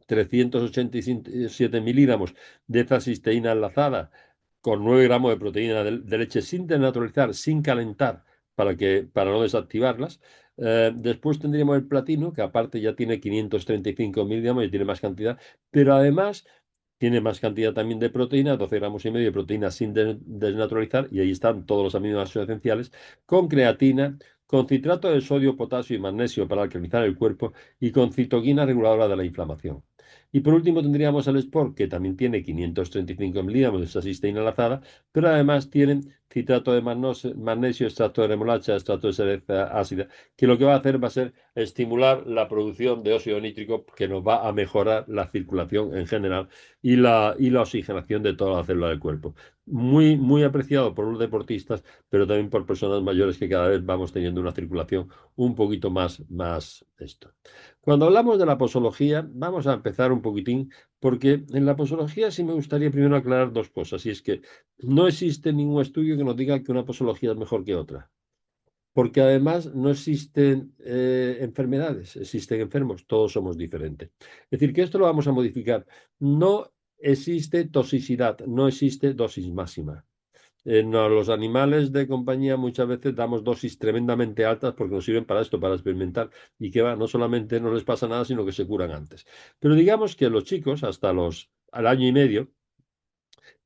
387 miligramos de cisteína enlazada con 9 gramos de proteína de leche sin denaturalizar, sin calentar, para no desactivarlas. Después tendríamos el platino, que aparte ya tiene 535 miligramos y tiene más cantidad, pero además tiene más cantidad también de proteína, 12 gramos y medio de proteína sin desnaturalizar, y ahí están todos los aminoácidos esenciales, con creatina, con citrato de sodio, potasio y magnesio para alcalinizar el cuerpo y con citoquina reguladora de la inflamación. Y por último tendríamos el Sport, que también tiene 535 miligramos de esa cisteína enlazada, pero además tienen citrato de magnesio, extracto de remolacha, extracto de cereza ácida, que lo que va a hacer va a ser estimular la producción de óxido nítrico, que nos va a mejorar la circulación en general y la oxigenación de todas las células del cuerpo. Muy, muy apreciado por los deportistas, pero también por personas mayores que cada vez vamos teniendo una circulación un poquito más esto. Cuando hablamos de la posología, vamos a empezar un poquitín, porque en la posología sí me gustaría primero aclarar dos cosas, y es que no existe ningún estudio que nos diga que una posología es mejor que otra. porque además no existen enfermedades, existen enfermos, todos somos diferentes. Es decir, que esto lo vamos a modificar. No existe toxicidad, no existe dosis máxima. No, los animales de compañía muchas veces damos dosis tremendamente altas porque nos sirven para esto, para experimentar, y que va, no solamente no les pasa nada, sino que se curan antes. Pero digamos que los chicos, hasta al año y medio,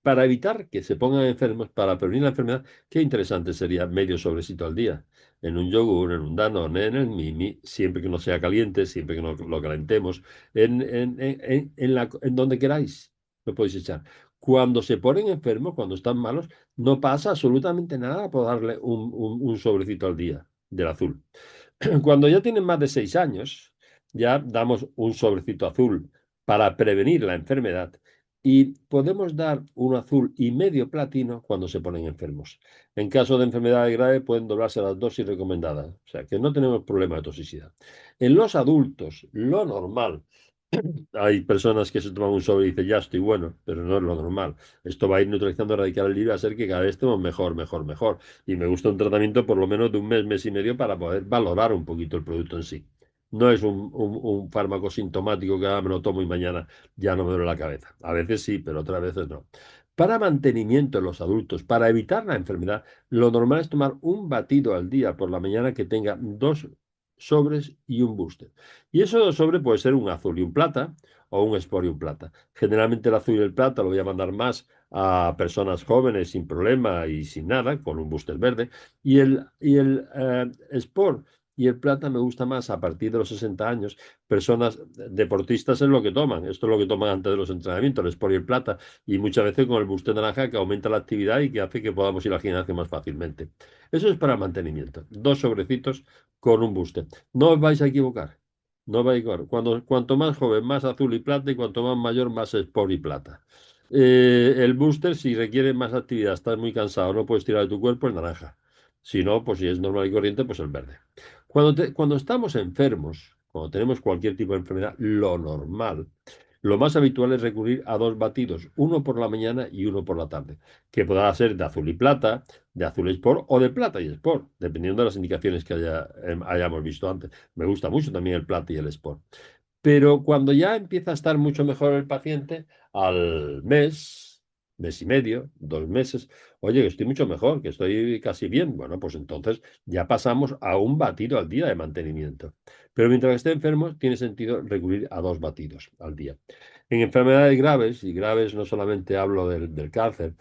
para evitar que se pongan enfermos, para prevenir la enfermedad, qué interesante sería medio sobrecito al día. En un yogur, en un Danone, en el Mimi, siempre que no sea caliente, siempre que no lo calentemos, en donde queráis, lo podéis echar. Cuando se ponen enfermos, cuando están malos, no pasa absolutamente nada por darle un sobrecito al día del azul. Cuando ya tienen más de 6 años, ya damos un sobrecito azul para prevenir la enfermedad y podemos dar un azul y medio platino cuando se ponen enfermos. En caso de enfermedades graves pueden doblarse las dosis recomendadas, o sea que no tenemos problema de toxicidad. En los adultos, lo normal, hay personas que se toman un sobre y dicen, ya estoy bueno, pero no es lo normal. Esto va a ir neutralizando radicales libres a ser que cada vez estemos mejor, mejor, mejor. Y me gusta un tratamiento por lo menos de un mes, mes y medio para poder valorar un poquito el producto en sí. No es un fármaco sintomático que ahora me lo tomo y mañana ya no me duele la cabeza. A veces sí, pero otras veces no. Para mantenimiento en los adultos, para evitar la enfermedad, lo normal es tomar un batido al día por la mañana que tenga 2 sobres y un booster. Y eso sobre puede ser un azul y un plata o un Sport y un plata. Generalmente el azul y el plata lo voy a mandar más a personas jóvenes sin problema y sin nada, con un booster verde. Y el Sport y el plata me gusta más a partir de los 60 años. Personas deportistas es lo que toman. Esto es lo que toman antes de los entrenamientos, el Sport y el plata. Y muchas veces con el booster naranja que aumenta la actividad y que hace que podamos ir al gimnasio más fácilmente. Eso es para mantenimiento. 2 sobrecitos con un booster. No os vais a equivocar. No va a equivocar. Cuanto más joven, más azul y plata, y cuanto más mayor, más sport y plata. El booster, si requiere más actividad, estás muy cansado, no puedes tirar de tu cuerpo, el naranja. Si no, pues si es normal y corriente, pues el verde. Cuando estamos enfermos, cuando tenemos cualquier tipo de enfermedad, lo normal, lo más habitual es recurrir a 2 batidos, uno por la mañana y uno por la tarde, que podrá ser de azul y plata, de azul y sport o de plata y sport, dependiendo de las indicaciones que hayamos visto antes. Me gusta mucho también el plata y el sport. Pero cuando ya empieza a estar mucho mejor el paciente, al mes, mes y medio, 2 meses, oye, que estoy mucho mejor, que estoy casi bien, bueno, pues entonces ya pasamos a un batido al día de mantenimiento. Pero mientras esté enfermo, tiene sentido recurrir a 2 batidos al día. En enfermedades graves, y graves no solamente hablo del cáncer,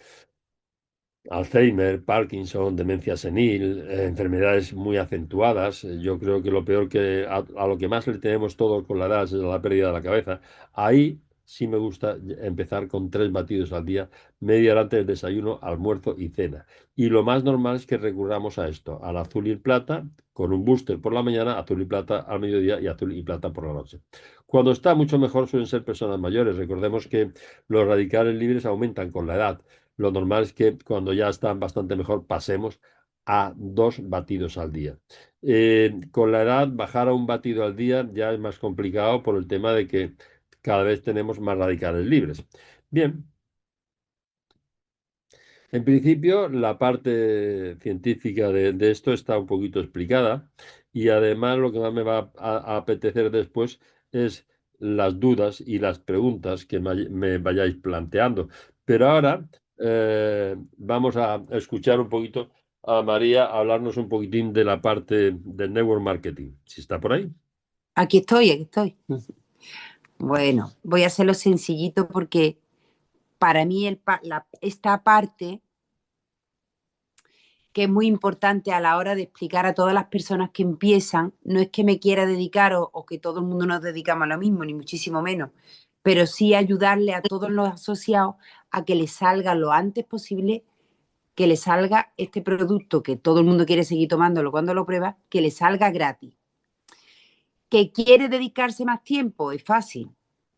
Alzheimer, Parkinson, demencia senil, enfermedades muy acentuadas. Yo creo que lo peor que a lo que más le tenemos todos con la edad es la pérdida de la cabeza. Ahí sí me gusta empezar con 3 batidos al día, media hora antes del desayuno, almuerzo y cena. Y lo más normal es que recurramos a esto, al azul y el plata, con un booster por la mañana, azul y plata al mediodía y azul y plata por la noche. Cuando está mucho mejor suelen ser personas mayores. Recordemos que los radicales libres aumentan con la edad. Lo normal es que cuando ya están bastante mejor pasemos a 2 batidos al día. Con la edad, bajar a un batido al día ya es más complicado por el tema de que cada vez tenemos más radicales libres. Bien, en principio la parte científica de esto está un poquito explicada y además lo que más me va a apetecer después es las dudas y las preguntas que me vayáis planteando. Pero ahora vamos a escuchar un poquito a María hablarnos un poquitín de la parte del network marketing. Si está por ahí. Aquí estoy, aquí estoy. Bueno, voy a hacerlo sencillito porque para mí esta parte que es muy importante a la hora de explicar a todas las personas que empiezan, no es que me quiera dedicar o que todo el mundo nos dedicamos a lo mismo, ni muchísimo menos, pero sí ayudarle a todos los asociados a que les salga lo antes posible, que les salga este producto que todo el mundo quiere seguir tomándolo cuando lo prueba, que les salga gratis. ¿Que quiere dedicarse más tiempo? Es fácil.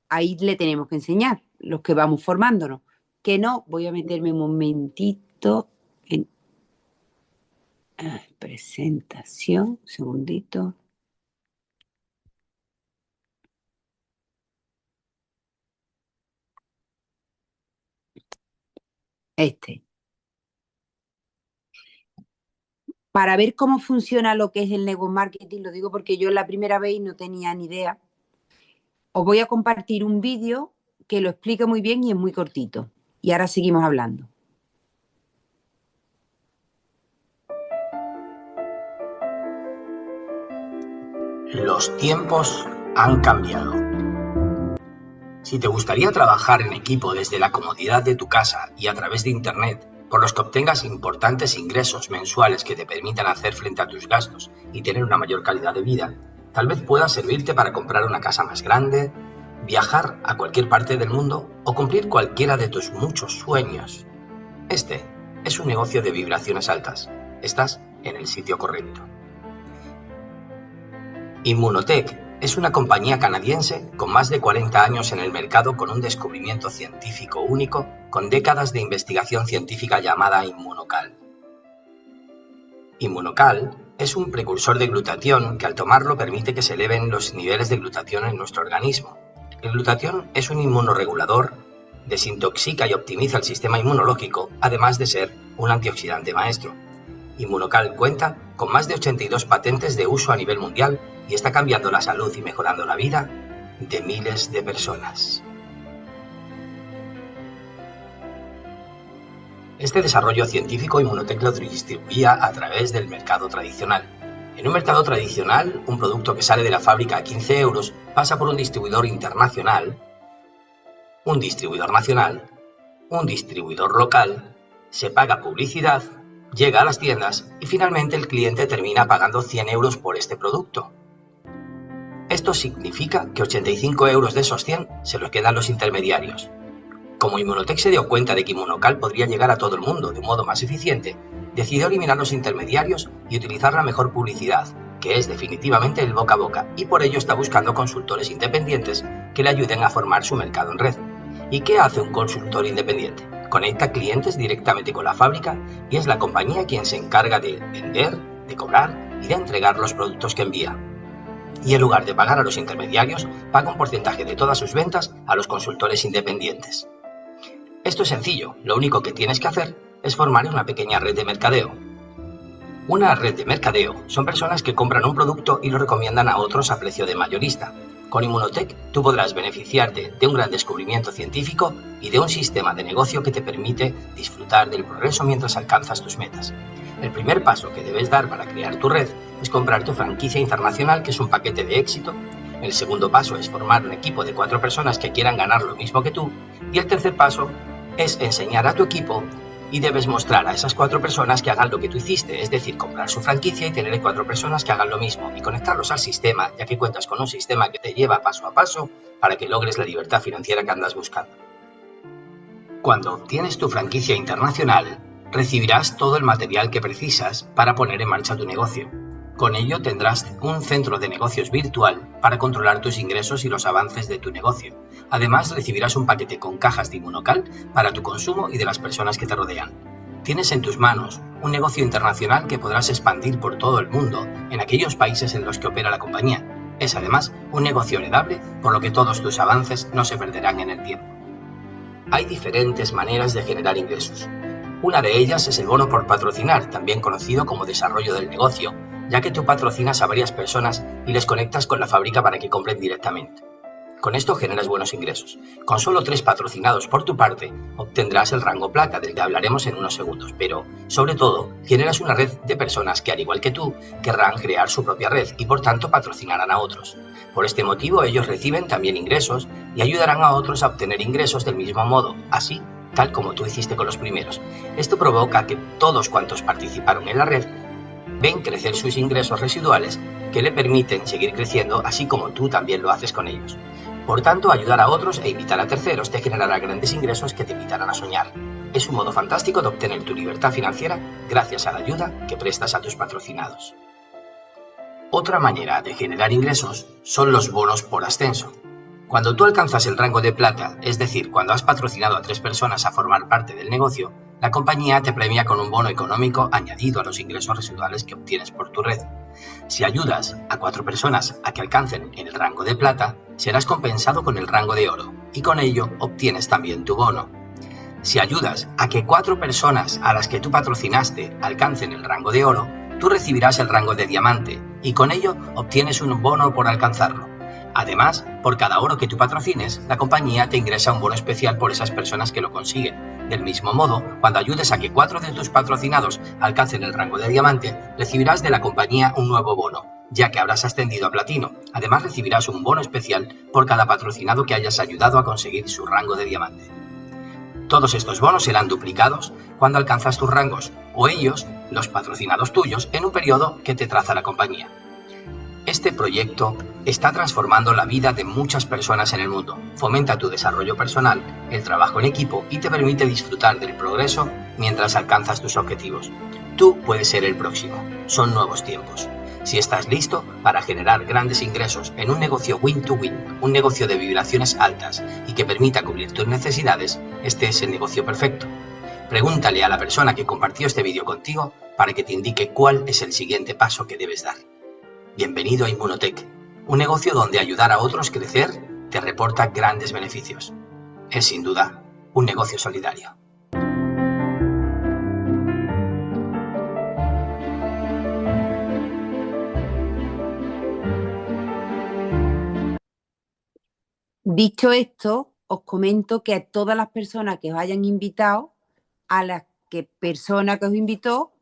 Ahí le tenemos que enseñar, los que vamos formándonos. Que no, voy a meterme un momentito en presentación, un segundito. Este. para ver cómo funciona lo que es el network marketing, lo digo porque yo la primera vez no tenía ni idea, os voy a compartir un vídeo que lo explica muy bien y es muy cortito. Y ahora seguimos hablando. Los tiempos han cambiado. Si te gustaría trabajar en equipo desde la comodidad de tu casa y a través de Internet, por los que obtengas importantes ingresos mensuales que te permitan hacer frente a tus gastos y tener una mayor calidad de vida, tal vez pueda servirte para comprar una casa más grande, viajar a cualquier parte del mundo o cumplir cualquiera de tus muchos sueños. Este es un negocio de vibraciones altas. Estás en el sitio correcto. Inmunotech es una compañía canadiense con más de 40 años en el mercado, con un descubrimiento científico único, con décadas de investigación científica llamada Inmunocal. Inmunocal es un precursor de glutatión que al tomarlo permite que se eleven los niveles de glutatión en nuestro organismo. El glutatión es un inmunoregulador, desintoxica y optimiza el sistema inmunológico, además de ser un antioxidante maestro. Inmunocal cuenta con más de 82 patentes de uso a nivel mundial y está cambiando la salud y mejorando la vida de miles de personas. Este desarrollo científico Inmunotech lo distribuía a través del mercado tradicional. En un mercado tradicional, un producto que sale de la fábrica a 15 euros pasa por un distribuidor internacional, un distribuidor nacional, un distribuidor local, se paga publicidad, llega a las tiendas y finalmente el cliente termina pagando 100 euros por este producto. Esto significa que 85 euros de esos 100 se los quedan los intermediarios. Como Inmunotech se dio cuenta de que Inmunocal podría llegar a todo el mundo de un modo más eficiente, decidió eliminar los intermediarios y utilizar la mejor publicidad, que es definitivamente el boca a boca, y por ello está buscando consultores independientes que le ayuden a formar su mercado en red. ¿Y qué hace un consultor independiente? Conecta clientes directamente con la fábrica y es la compañía quien se encarga de vender, de cobrar y de entregar los productos que envía. Y en lugar de pagar a los intermediarios, paga un porcentaje de todas sus ventas a los consultores independientes. Esto es sencillo, lo único que tienes que hacer es formar una pequeña red de mercadeo. Una red de mercadeo son personas que compran un producto y lo recomiendan a otros a precio de mayorista. Con Inmunotech tú podrás beneficiarte de un gran descubrimiento científico y de un sistema de negocio que te permite disfrutar del progreso mientras alcanzas tus metas. El primer paso que debes dar para crear tu red es comprar tu franquicia internacional, que es un paquete de éxito. El segundo paso es formar un equipo de 4 personas que quieran ganar lo mismo que tú. Y el tercer paso es enseñar a tu equipo y debes mostrar a esas 4 personas que hagan lo que tú hiciste, es decir, comprar su franquicia y tener 4 personas que hagan lo mismo y conectarlos al sistema, ya que cuentas con un sistema que te lleva paso a paso para que logres la libertad financiera que andas buscando. Cuando obtienes tu franquicia internacional, recibirás todo el material que precisas para poner en marcha tu negocio. Con ello tendrás un centro de negocios virtual para controlar tus ingresos y los avances de tu negocio. Además, recibirás un paquete con cajas de Inmunocal para tu consumo y de las personas que te rodean. Tienes en tus manos un negocio internacional que podrás expandir por todo el mundo, en aquellos países en los que opera la compañía. Es además un negocio heredable, por lo que todos tus avances no se perderán en el tiempo. Hay diferentes maneras de generar ingresos. Una de ellas es el bono por patrocinar, también conocido como desarrollo del negocio, ya que tú patrocinas a varias personas y les conectas con la fábrica para que compren directamente. Con esto generas buenos ingresos. Con solo 3 patrocinados por tu parte, obtendrás el rango plata, del que hablaremos en unos segundos, pero, sobre todo, generas una red de personas que, al igual que tú, querrán crear su propia red y, por tanto, patrocinarán a otros. Por este motivo, ellos reciben también ingresos y ayudarán a otros a obtener ingresos del mismo modo, así, tal como tú hiciste con los primeros. Esto provoca que todos cuantos participaron en la red ven crecer sus ingresos residuales que le permiten seguir creciendo, así como tú también lo haces con ellos. Por tanto, ayudar a otros e invitar a terceros te generará grandes ingresos que te invitarán a soñar. Es un modo fantástico de obtener tu libertad financiera gracias a la ayuda que prestas a tus patrocinados. Otra manera de generar ingresos son los bonos por ascenso. Cuando tú alcanzas el rango de plata, es decir, cuando has patrocinado a 3 personas a formar parte del negocio, la compañía te premia con un bono económico añadido a los ingresos residuales que obtienes por tu red. Si ayudas a 4 personas a que alcancen el rango de plata, serás compensado con el rango de oro y con ello obtienes también tu bono. Si ayudas a que 4 personas a las que tú patrocinaste alcancen el rango de oro, tú recibirás el rango de diamante y con ello obtienes un bono por alcanzarlo. Además, por cada oro que tú patrocines, la compañía te ingresa un bono especial por esas personas que lo consiguen. Del mismo modo, cuando ayudes a que 4 de tus patrocinados alcancen el rango de diamante, recibirás de la compañía un nuevo bono, ya que habrás ascendido a platino. Además, recibirás un bono especial por cada patrocinado que hayas ayudado a conseguir su rango de diamante. Todos estos bonos serán duplicados cuando alcanzas tus rangos, o ellos, los patrocinados tuyos, en un periodo que te traza la compañía. Este proyecto está transformando la vida de muchas personas en el mundo, fomenta tu desarrollo personal, el trabajo en equipo y te permite disfrutar del progreso mientras alcanzas tus objetivos. Tú puedes ser el próximo, son nuevos tiempos. Si estás listo para generar grandes ingresos en un negocio win-to-win, un negocio de vibraciones altas y que permita cubrir tus necesidades, este es el negocio perfecto. Pregúntale a la persona que compartió este vídeo contigo para que te indique cuál es el siguiente paso que debes dar. Bienvenido a Inmunotech, un negocio donde ayudar a otros a crecer te reporta grandes beneficios. Es sin duda un negocio solidario. Dicho esto, os comento que a todas las personas que os hayan invitado, a las persona que os invitó,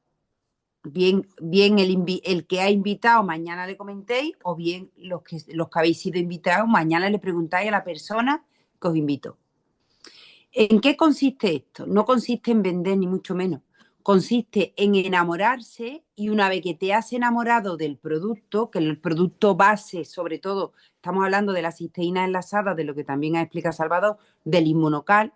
bien el que ha invitado mañana le comentéis, o bien los que habéis sido invitados mañana le preguntáis a la persona que os invitó. ¿En qué consiste esto? No consiste en vender ni mucho menos. Consiste en enamorarse y una vez que te has enamorado del producto, que el producto base, sobre todo, estamos hablando de la cisteína enlasada, de lo que también ha explicado Salvador, del Inmunocal,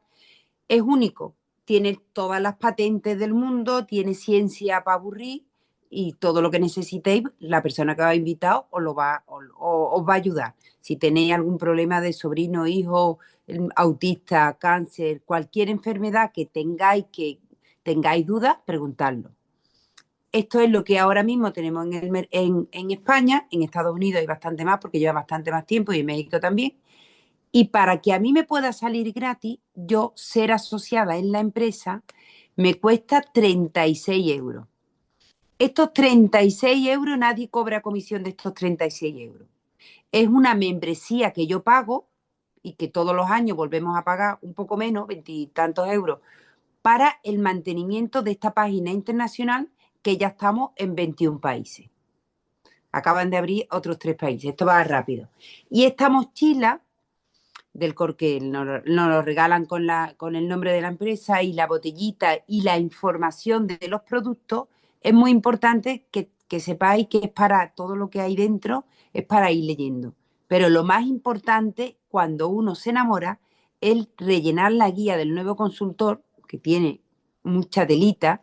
es único. Tiene todas las patentes del mundo, tiene ciencia para aburrir y todo lo que necesitéis, la persona que os ha invitado os va a ayudar. Si tenéis algún problema de sobrino, hijo, autista, cáncer, cualquier enfermedad que tengáis dudas, preguntadlo. Esto es lo que ahora mismo tenemos en España. En Estados Unidos hay bastante más porque lleva bastante más tiempo y en México también. Y para que a mí me pueda salir gratis, yo ser asociada en la empresa me cuesta 36 euros. Estos 36 euros, nadie cobra comisión de estos 36 euros. Es una membresía que yo pago y que todos los años volvemos a pagar un poco menos, 20 y tantos euros, para el mantenimiento de esta página internacional que ya estamos en 21 países. Acaban de abrir otros 3 países. Esto va rápido. Y esta mochila del que nos lo regalan con el nombre de la empresa y la botellita y la información de los productos, es muy importante que sepáis que es para todo lo que hay dentro, es para ir leyendo. Pero lo más importante cuando uno se enamora es rellenar la guía del nuevo consultor, que tiene mucha telita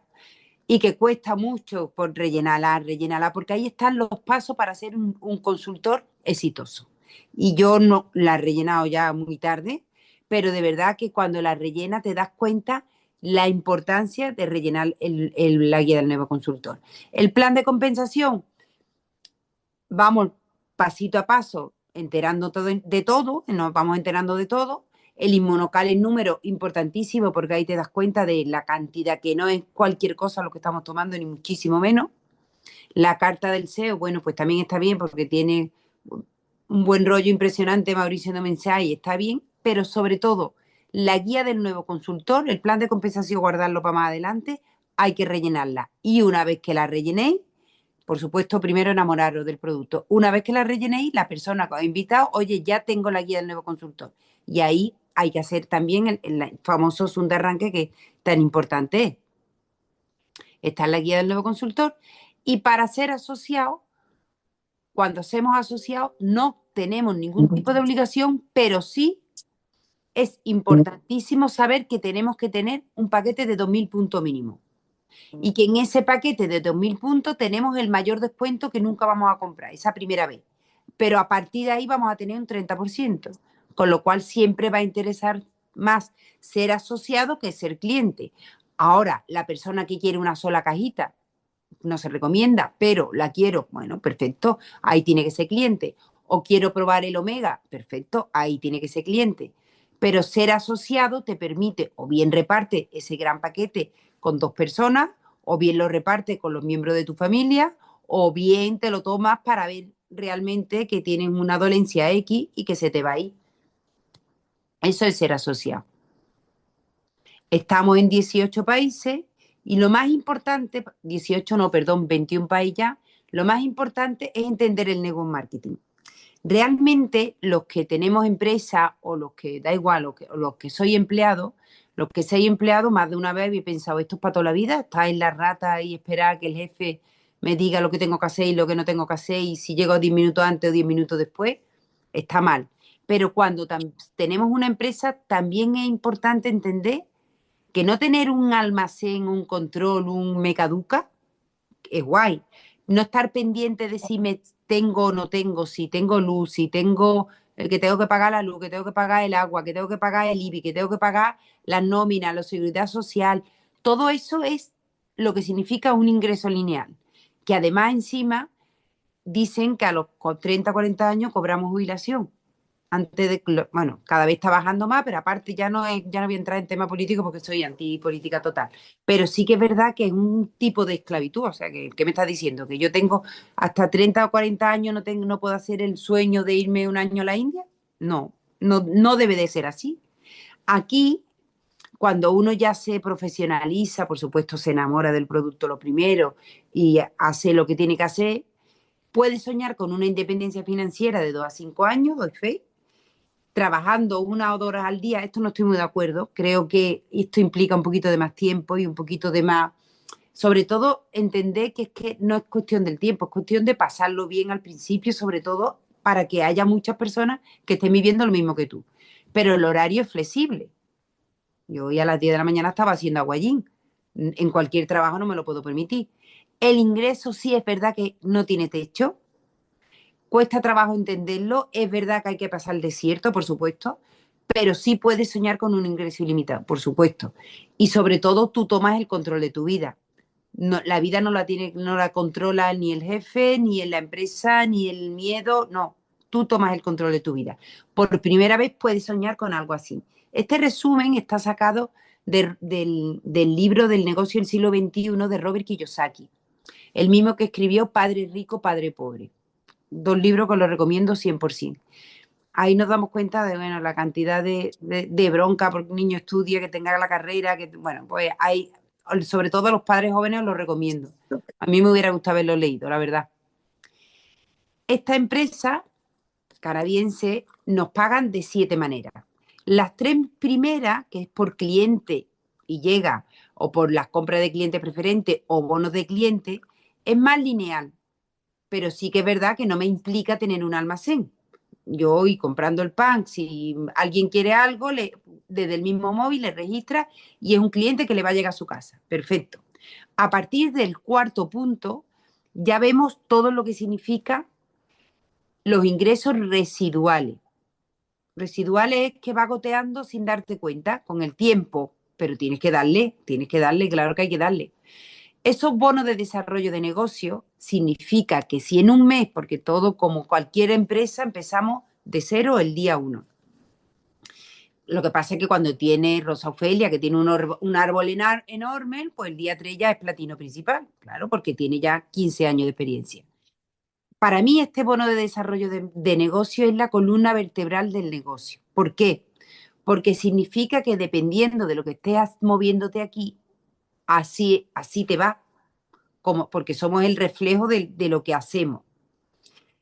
y que cuesta mucho por rellenarla, porque ahí están los pasos para ser un consultor exitoso. Y yo no la he rellenado ya muy tarde, pero de verdad que cuando la rellena te das cuenta la importancia de rellenar la guía del nuevo consultor. El plan de compensación, vamos pasito a paso enterando de todo, nos vamos enterando de todo. El Inmunocal es número importantísimo porque ahí te das cuenta de la cantidad, que no es cualquier cosa lo que estamos tomando, ni muchísimo menos. La carta del SEO, bueno, pues también está bien porque tiene un buen rollo impresionante, Mauricio no Mensay, está bien, pero sobre todo la guía del nuevo consultor, el plan de compensación, guardarlo para más adelante, hay que rellenarla. Y una vez que la rellenéis, por supuesto, primero enamoraros del producto. Una vez que la rellenéis, la persona que os ha invitado, oye, ya tengo la guía del nuevo consultor. Y ahí hay que hacer también el famoso Zoom de arranque que tan importante es. Está en la guía del nuevo consultor. Y para ser asociado, cuando hacemos asociados, no tenemos ningún tipo de obligación, pero sí es importantísimo saber que tenemos que tener un paquete de 2.000 puntos mínimo. Y que en ese paquete de 2.000 puntos tenemos el mayor descuento que nunca vamos a comprar, esa primera vez. Pero a partir de ahí vamos a tener un 30%, con lo cual siempre va a interesar más ser asociado que ser cliente. Ahora, la persona que quiere una sola cajita, no se recomienda, pero la quiero, bueno, perfecto, ahí tiene que ser cliente. O quiero probar el omega, perfecto, ahí tiene que ser cliente. Pero ser asociado te permite, o bien reparte ese gran paquete con 2 personas, O bien lo repartes con los miembros de tu familia, o bien te lo tomas para ver realmente que tienes una dolencia X y que se te va a ir. Eso es ser asociado. Estamos en 18 países y lo más importante, 18 no, perdón, 21 países ya, lo más importante es entender el network marketing. Realmente los que tenemos empresa o los que, da igual, o los que soy empleado, los que soy empleado más de una vez he pensado, esto es para toda la vida, estar en la rata y esperar a que el jefe me diga lo que tengo que hacer y lo que no tengo que hacer y si llego 10 minutos antes o 10 minutos después, está mal. Pero cuando tenemos una empresa también es importante entender que no tener un almacén, un control, un mecaduca, es guay. No estar pendiente de si me tengo o no tengo, si tengo luz, si tengo que tengo que pagar la luz, que tengo que pagar el agua, que tengo que pagar el IBI, que tengo que pagar las nóminas, la seguridad social. Todo eso es lo que significa un ingreso lineal. Que además encima dicen que a los 30, 40 años cobramos jubilación. Antes de, bueno, cada vez está bajando más, pero aparte ya no voy a entrar en tema político porque soy antipolítica total. Pero sí que es verdad que es un tipo de esclavitud. O sea, ¿qué me estás diciendo? ¿Que yo tengo hasta 30 o 40 años no puedo hacer el sueño de irme un año a la India? No, no debe de ser así. Aquí, cuando uno ya se profesionaliza, por supuesto se enamora del producto lo primero y hace lo que tiene que hacer, puede soñar con una independencia financiera de 2 a 5 años, doy fe, trabajando 1 o 2 horas al día. Esto no estoy muy de acuerdo. Creo que esto implica un poquito de más tiempo y un poquito de más... Sobre todo, entender que es que no es cuestión del tiempo, es cuestión de pasarlo bien al principio, sobre todo para que haya muchas personas que estén viviendo lo mismo que tú. Pero el horario es flexible. Yo hoy a las 10 de la mañana estaba haciendo aguayín. En cualquier trabajo no me lo puedo permitir. El ingreso sí es verdad que no tiene techo. Cuesta trabajo entenderlo. Es verdad que hay que pasar el desierto, por supuesto, pero sí puedes soñar con un ingreso ilimitado, por supuesto. Y sobre todo tú tomas el control de tu vida. No, la vida no la controla ni el jefe, ni en la empresa, ni el miedo. No, tú tomas el control de tu vida. Por primera vez puedes soñar con algo así. Este resumen está sacado del libro del negocio del siglo XXI de Robert Kiyosaki, el mismo que escribió Padre Rico, Padre Pobre. 2 libros que los recomiendo 100%. Ahí nos damos cuenta de, bueno, la cantidad de bronca porque un niño estudia, que tenga la carrera, que, bueno, pues hay, sobre todo a los padres jóvenes os lo recomiendo. A mí me hubiera gustado haberlo leído, la verdad. Esta empresa canadiense nos pagan de 7 maneras. Las 3 primeras, que es por cliente y llega, o por las compras de cliente preferente o bonos de cliente, es más lineal. Pero sí que es verdad que no me implica tener un almacén. Yo voy comprando el pan, si alguien quiere algo, desde el mismo móvil le registra y es un cliente que le va a llegar a su casa. Perfecto. A partir del 4.º punto, ya vemos todo lo que significa los ingresos residuales. Residuales es que va goteando sin darte cuenta con el tiempo, pero tienes que darle, claro que hay que darle. Esos bonos de desarrollo de negocio significa que si en un mes, porque todo como cualquier empresa empezamos de 0 el día 1. Lo que pasa es que cuando tiene Rosa Ofelia, que tiene un árbol enorme, pues el día 3 ya es platino principal, claro, porque tiene ya 15 años de experiencia. Para mí este bono de desarrollo de negocio es la columna vertebral del negocio. ¿Por qué? Porque significa que dependiendo de lo que estés moviéndote aquí, así te va, porque somos el reflejo de lo que hacemos.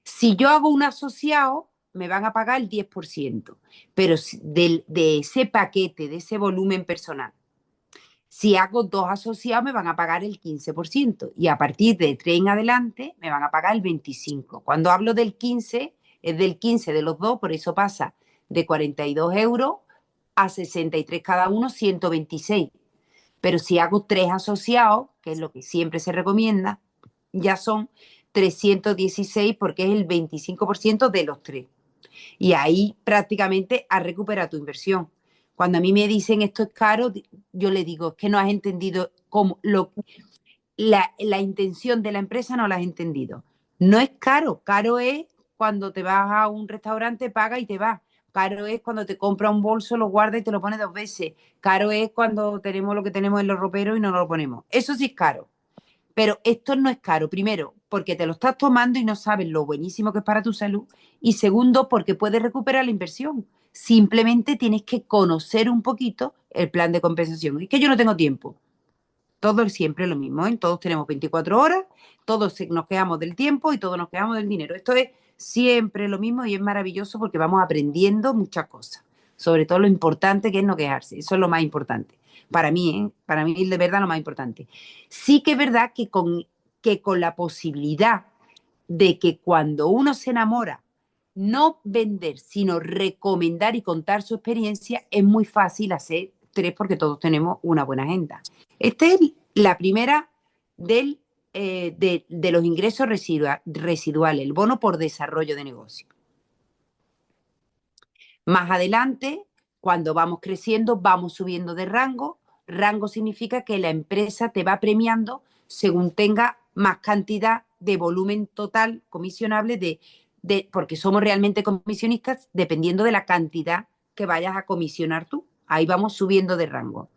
Si yo hago un asociado, me van a pagar el 10%, pero de ese paquete, de ese volumen personal. Si hago 2 asociados, me van a pagar el 15%, y a partir de 3 en adelante me van a pagar el 25%. Cuando hablo del 15, es del 15 de los 2, por eso pasa de 42 euros a 63 cada uno, 126. Pero si hago 3 asociados, que es lo que siempre se recomienda, ya son 316 porque es el 25% de los 3. Y ahí prácticamente has recuperado tu inversión. Cuando a mí me dicen esto es caro, yo le digo, es que no has entendido la intención de la empresa, no la has entendido. No es caro, caro es cuando te vas a un restaurante, pagas y te vas. Caro es cuando te compras un bolso, lo guardas y te lo pones 2 veces. Caro es cuando tenemos lo que tenemos en los roperos y no nos lo ponemos. Eso sí es caro. Pero esto no es caro, primero, porque te lo estás tomando y no sabes lo buenísimo que es para tu salud. Y segundo, porque puedes recuperar la inversión. Simplemente tienes que conocer un poquito el plan de compensación. Es que yo no tengo tiempo. Todo es siempre lo mismo, ¿eh? Todos tenemos 24 horas, todos nos quedamos del tiempo y todos nos quedamos del dinero. Esto es siempre lo mismo y es maravilloso porque vamos aprendiendo muchas cosas. Sobre todo lo importante que es no quejarse. Eso es lo más importante. Para mí, ¿eh? Para mí de verdad lo más importante. Sí que es verdad que con la posibilidad de que cuando uno se enamora, no vender, sino recomendar y contar su experiencia, es muy fácil hacer 3 porque todos tenemos una buena agenda. Esta es la primera de los ingresos residuales, el bono por desarrollo de negocio. Más adelante, cuando vamos creciendo, vamos subiendo de rango. Rango significa que la empresa te va premiando según tenga más cantidad de volumen total comisionable porque somos realmente comisionistas dependiendo de la cantidad que vayas a comisionar tú. Ahí vamos subiendo de rango.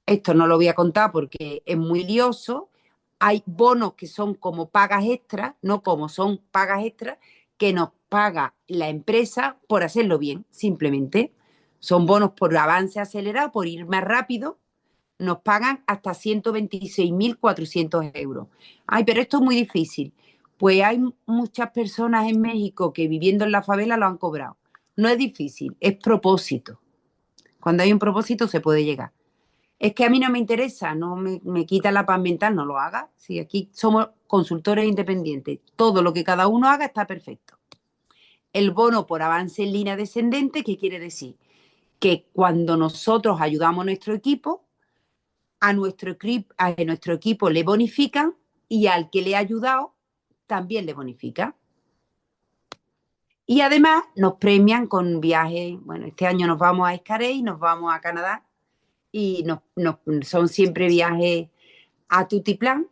Esto no lo voy a contar porque es muy lioso. Hay bonos que son como pagas extras, no como son pagas extras, que nos paga la empresa por hacerlo bien, simplemente. Son bonos por avance acelerado, por ir más rápido. Nos pagan hasta 126.400 euros. Ay, pero esto es muy difícil. Pues hay muchas personas en México que viviendo en la favela lo han cobrado. No es difícil, es propósito. Cuando hay un propósito se puede llegar. Es que a mí no me interesa, no me quita la paz mental, no lo haga. Si aquí somos consultores independientes, todo lo que cada uno haga está perfecto. El bono por avance en línea descendente, ¿qué quiere decir? Que cuando nosotros ayudamos a nuestro equipo le bonifican y al que le ha ayudado también le bonifica. Y además nos premian con viajes. Bueno, este año nos vamos a Xcaret, nos vamos a Canadá y son siempre viajes a tutiplán.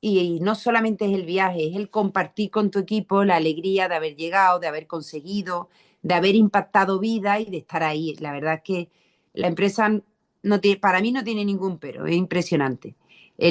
Y no solamente es el viaje, es el compartir con tu equipo la alegría de haber llegado, de haber conseguido, de haber impactado vida y de estar ahí. La verdad es que la empresa para mí no tiene ningún pero, es impresionante.